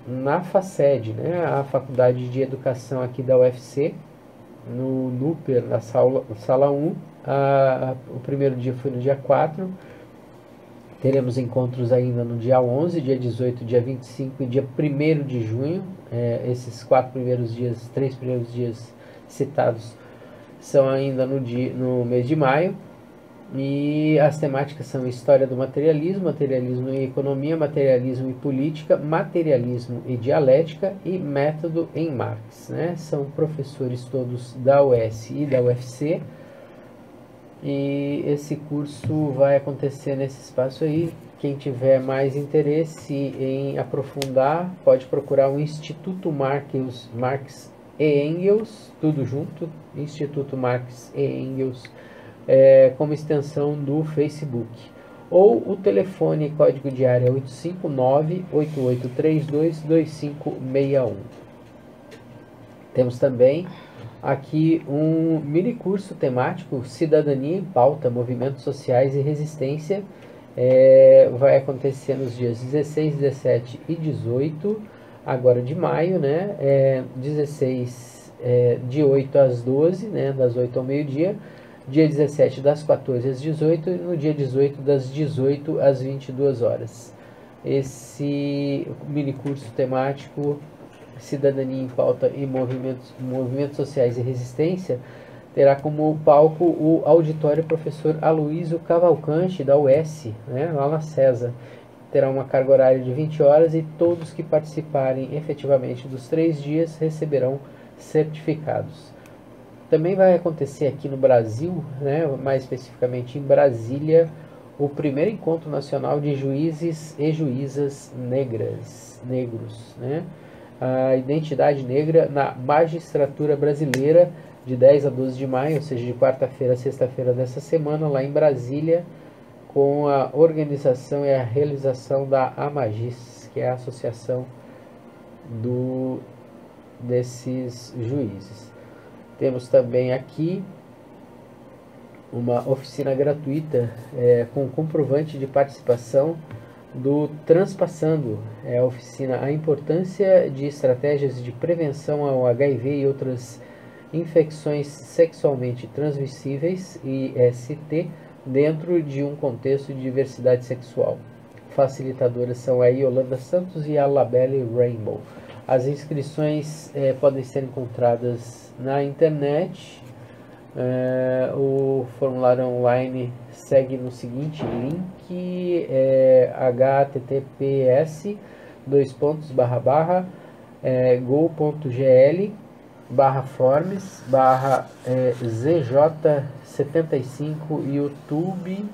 [SPEAKER 1] na FACED, né? A Faculdade de Educação aqui da UFC, no Núper, na sala 1. O primeiro dia foi no dia 4. Teremos encontros ainda no dia 11, dia 18, dia 25 e dia 1º de junho. Esses 3 primeiros dias citados são ainda no mês de maio. E as temáticas são História do Materialismo, Materialismo e Economia, Materialismo e Política, Materialismo e Dialética e Método em Marx, né? São professores todos da UES e da UFC. E esse curso vai acontecer nesse espaço aí. Quem tiver mais interesse em aprofundar, pode procurar o Instituto Marx e Engels, tudo junto, Instituto Marx e Engels, como extensão do Facebook. Ou o telefone código de área 859-8832-2561. Temos também aqui um mini curso temático Cidadania em Pauta, Movimentos Sociais e Resistência. Vai acontecer nos dias 16, 17 e 18 agora de maio, né? 16 de 8 às 12, né? Das 8 ao meio-dia. Dia 17 das 14 às 18 e no dia 18 das 18 às 22 horas. Esse mini curso temático Cidadania em Pauta e Movimentos Sociais e Resistência terá como palco o auditório professor Aloysio Cavalcanti da UES, né, lá na CESA. Terá uma carga horária de 20 horas e todos que participarem efetivamente dos 3 dias receberão certificados. Também vai acontecer aqui no Brasil, né, mais especificamente em Brasília, o primeiro encontro nacional de juízes e juízas negros, né? A identidade negra na magistratura brasileira, de 10 a 12 de maio, ou seja, de quarta-feira a sexta-feira dessa semana, lá em Brasília, com a organização e a realização da AMAGIS, que é a associação desses juízes. Temos também aqui uma oficina gratuita com comprovante de participação do Transpassando, a oficina A Importância de Estratégias de Prevenção ao HIV e outras infecções sexualmente transmissíveis, IST, dentro de um contexto de diversidade sexual. Facilitadoras são a Yolanda Santos e a Labelle Rainbow. As inscrições podem ser encontradas na internet. O formulário online segue no seguinte link, https://go.gl/forms/zj75 YouTube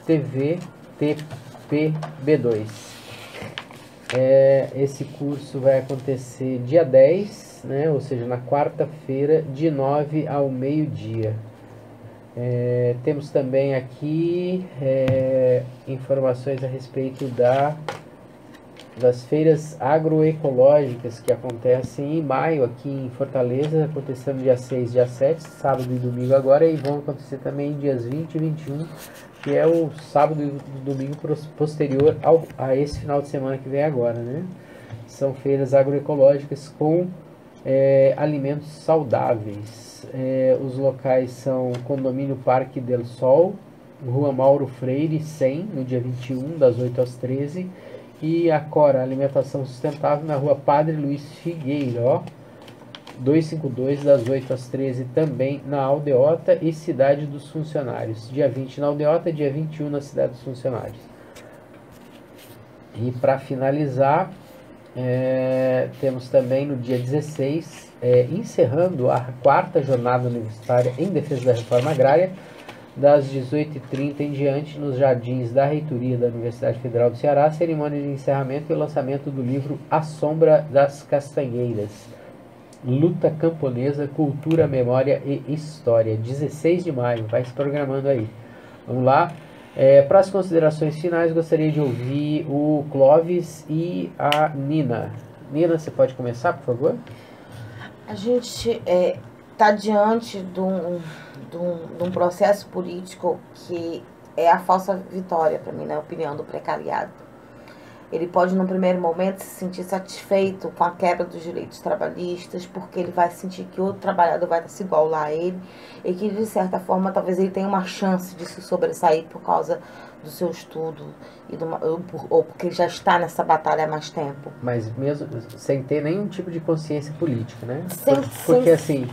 [SPEAKER 1] TV TPB2. Esse curso vai acontecer dia 10, né? Ou seja, na quarta-feira, de 9 ao meio-dia. Temos também aqui informações a respeito das feiras agroecológicas que acontecem em maio aqui em Fortaleza, acontecendo dia 6, dia 7, sábado e domingo agora, e vão acontecer também dias 20 e 21, que é o sábado e domingo posterior a esse final de semana que vem agora, né? São feiras agroecológicas com alimentos saudáveis. Os locais são Condomínio Parque del Sol, Rua Mauro Freire 100, no dia 21, das 8 às 13, e a Cora Alimentação Sustentável na Rua Padre Luiz Figueiró 252, das 8 às 13, também na Aldeota e Cidade dos Funcionários. Dia 20 na Aldeota, dia 21 na Cidade dos Funcionários. E para finalizar, temos também no dia 16, encerrando a 4ª Jornada Universitária em Defesa da Reforma Agrária, das 18h30 em diante, nos jardins da Reitoria da Universidade Federal do Ceará, cerimônia de encerramento e lançamento do livro A Sombra das Castanheiras, Luta Camponesa, Cultura, Memória e História, 16 de maio, vai se programando aí. Vamos lá. Para as considerações finais, gostaria de ouvir o Clóvis e a Nina. Nina, você pode começar, por favor?
[SPEAKER 3] A gente está diante de um processo político que é a falsa vitória, para mim, na opinião do precariado. Ele pode, num primeiro momento, se sentir satisfeito com a quebra dos direitos trabalhistas, porque ele vai sentir que outro trabalhador vai se igualar a ele, e que, de certa forma, talvez ele tenha uma chance de se sobressair por causa do seu estudo, ou porque ele já está nessa batalha há mais tempo.
[SPEAKER 1] Mas mesmo sem ter nenhum tipo de consciência política, né?
[SPEAKER 3] Porque
[SPEAKER 1] assim,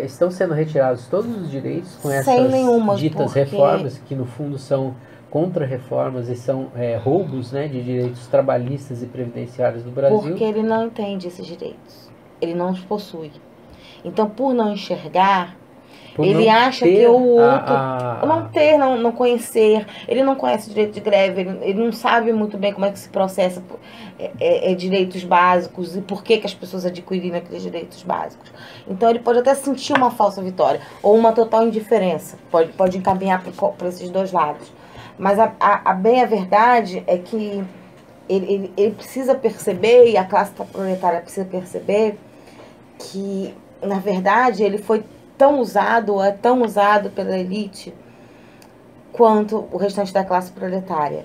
[SPEAKER 1] estão sendo retirados todos os direitos com essas ditas reformas, que no fundo são contra-reformas e são roubos, né, de direitos trabalhistas e previdenciários do Brasil.
[SPEAKER 3] Porque ele não entende esses direitos. Ele não os possui. Então, por não enxergar, ele acha que o outro... Não conhecer. Ele não conhece direito de greve, ele não sabe muito bem como é que se processa direitos básicos e por que as pessoas adquiriram aqueles direitos básicos. Então, ele pode até sentir uma falsa vitória ou uma total indiferença. Pode encaminhar para esses dois lados. Mas a verdade é que ele precisa perceber, e a classe proletária precisa perceber, que, na verdade, ele foi tão usado pela elite quanto o restante da classe proletária.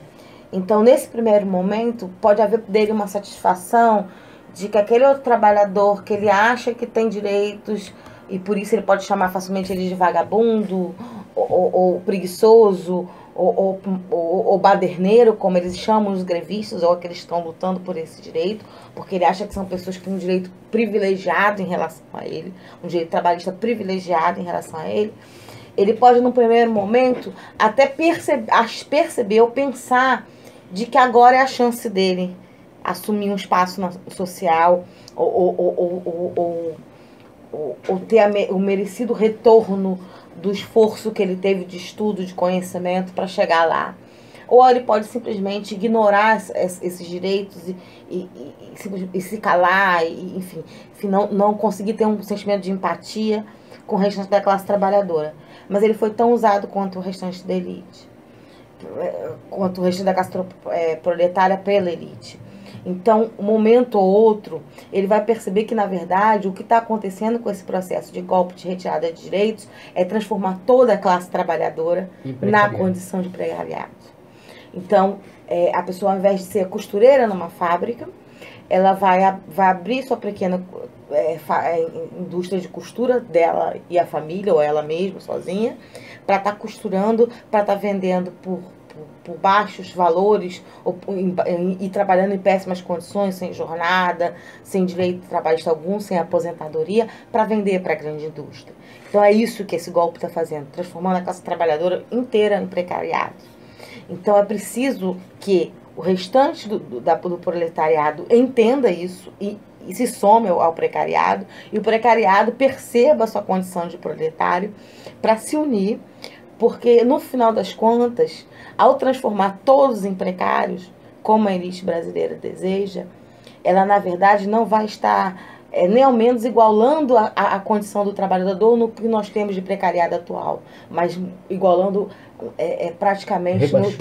[SPEAKER 3] Então, nesse primeiro momento, pode haver dele uma satisfação de que aquele outro trabalhador que ele acha que tem direitos, e por isso ele pode chamar facilmente ele de vagabundo, ou preguiçoso, ou baderneiro, como eles chamam os grevistas, ou aqueles que estão lutando por esse direito, porque ele acha que são pessoas que têm um direito privilegiado em relação a ele, um direito trabalhista privilegiado em relação a ele. Ele pode, no primeiro momento, até perceber ou pensar de que agora é a chance dele assumir um espaço social, ou ter o merecido retorno do esforço que ele teve de estudo, de conhecimento para chegar lá. Ou ele pode simplesmente ignorar esses direitos e se calar, enfim, não conseguir ter um sentimento de empatia com o restante da classe trabalhadora. Mas ele foi tão usado quanto o restante da elite, quanto o restante da classe proletária pela elite. Então, um momento ou outro, ele vai perceber que, na verdade, o que está acontecendo com esse processo de golpe de retirada de direitos é transformar toda a classe trabalhadora na condição de precariado. Então, a pessoa, ao invés de ser costureira numa fábrica, ela vai abrir sua pequena indústria de costura dela e a família, ou ela mesma, sozinha, para estar costurando, para estar vendendo por baixos valores e trabalhando em péssimas condições, sem jornada, sem direito trabalhista algum, sem aposentadoria, para vender para a grande indústria. Então é isso que esse golpe está fazendo, transformando a classe trabalhadora inteira em precariado. Então é preciso que o restante do proletariado entenda isso e se some ao precariado, e o precariado perceba a sua condição de proletário para se unir, porque no final das contas, ao transformar todos em precários, como a elite brasileira deseja, ela na verdade não vai estar nem ao menos igualando a condição do trabalhador no que nós temos de precariado atual, mas igualando praticamente no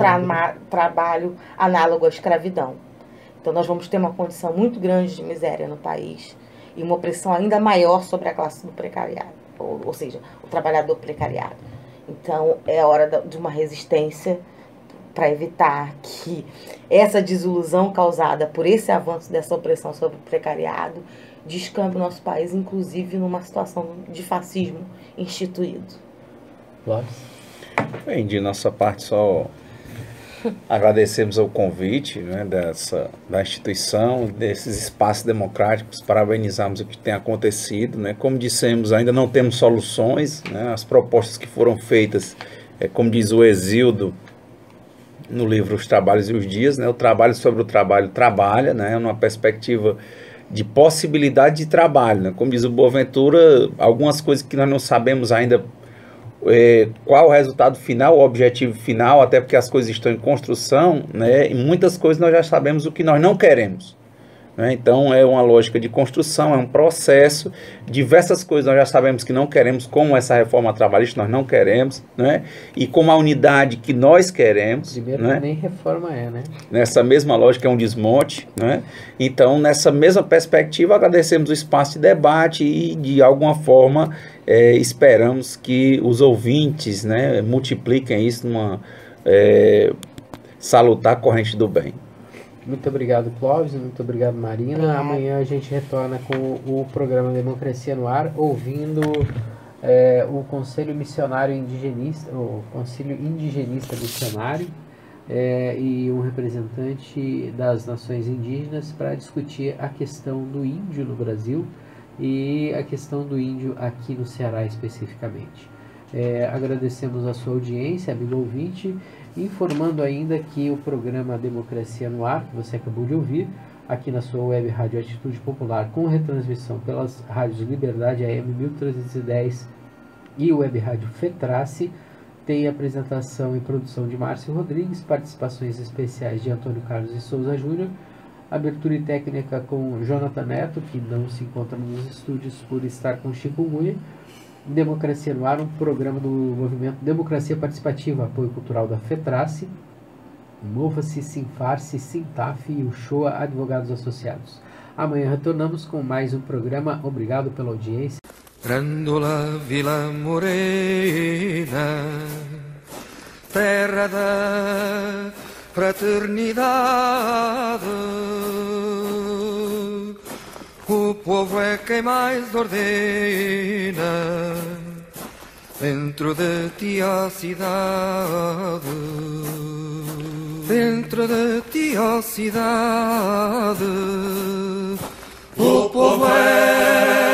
[SPEAKER 3] trabalho análogo à escravidão. Então nós vamos ter uma condição muito grande de miséria no país e uma opressão ainda maior sobre a classe do precariado, ou seja, o trabalhador precariado. Então é hora de uma resistência para evitar que essa desilusão causada por esse avanço dessa opressão sobre o precariado descambe o nosso país, inclusive numa situação de fascismo instituído.
[SPEAKER 2] Bem, de nossa parte, só agradecemos o convite, né, da instituição, desses espaços democráticos, parabenizamos o que tem acontecido, né? Como dissemos, ainda não temos soluções, né? As propostas que foram feitas, como diz o Exildo no livro Os Trabalhos e os Dias, né? O trabalho sobre o trabalho trabalha, né? Numa perspectiva de possibilidade de trabalho, né? Como diz o Boaventura, algumas coisas que nós não sabemos ainda qual o resultado final, o objetivo final, até porque as coisas estão em construção, né? E muitas coisas nós já sabemos o que nós não queremos, né? Então é uma lógica de construção, é um processo, diversas coisas nós já sabemos que não queremos, como essa reforma trabalhista nós não queremos, né? E como a unidade que nós queremos,
[SPEAKER 1] primeiro,
[SPEAKER 2] né?
[SPEAKER 1] Nem reforma né?
[SPEAKER 2] Nessa mesma lógica é um desmonte, né? Então nessa mesma perspectiva agradecemos o espaço de debate e de alguma forma esperamos que os ouvintes, né, multipliquem isso numa salutar corrente do bem.
[SPEAKER 1] Muito obrigado, Clóvis. Muito obrigado, Marina. Amanhã a gente retorna com o programa Democracia no Ar, ouvindo o Conselho Missionário Indigenista, o Conselho Indigenista Missionário, e um representante das nações indígenas para discutir a questão do índio no Brasil e a questão do índio aqui no Ceará especificamente. Agradecemos a sua audiência, amigo ouvinte, informando ainda que o programa Democracia no Ar, que você acabou de ouvir, aqui na sua web rádio Atitude Popular, com retransmissão pelas rádios Liberdade AM 1310 e web rádio Fetrace, tem apresentação e produção de Márcio Rodrigues, participações especiais de Antônio Carlos de Souza Júnior, abertura e técnica com Jonathan Neto, que não se encontra nos estúdios por estar com chikungunya. Democracia no Ar, um programa do movimento Democracia Participativa, apoio cultural da Fetrace, Mova-se, Sinfarce, Sintaf e o Shoa Advogados Associados. Amanhã retornamos com mais um programa. Obrigado pela audiência.
[SPEAKER 4] Grândola Vila Morena, terra da fraternidade, o povo é quem mais ordena, dentro de ti a cidade, dentro de ti a cidade, o povo é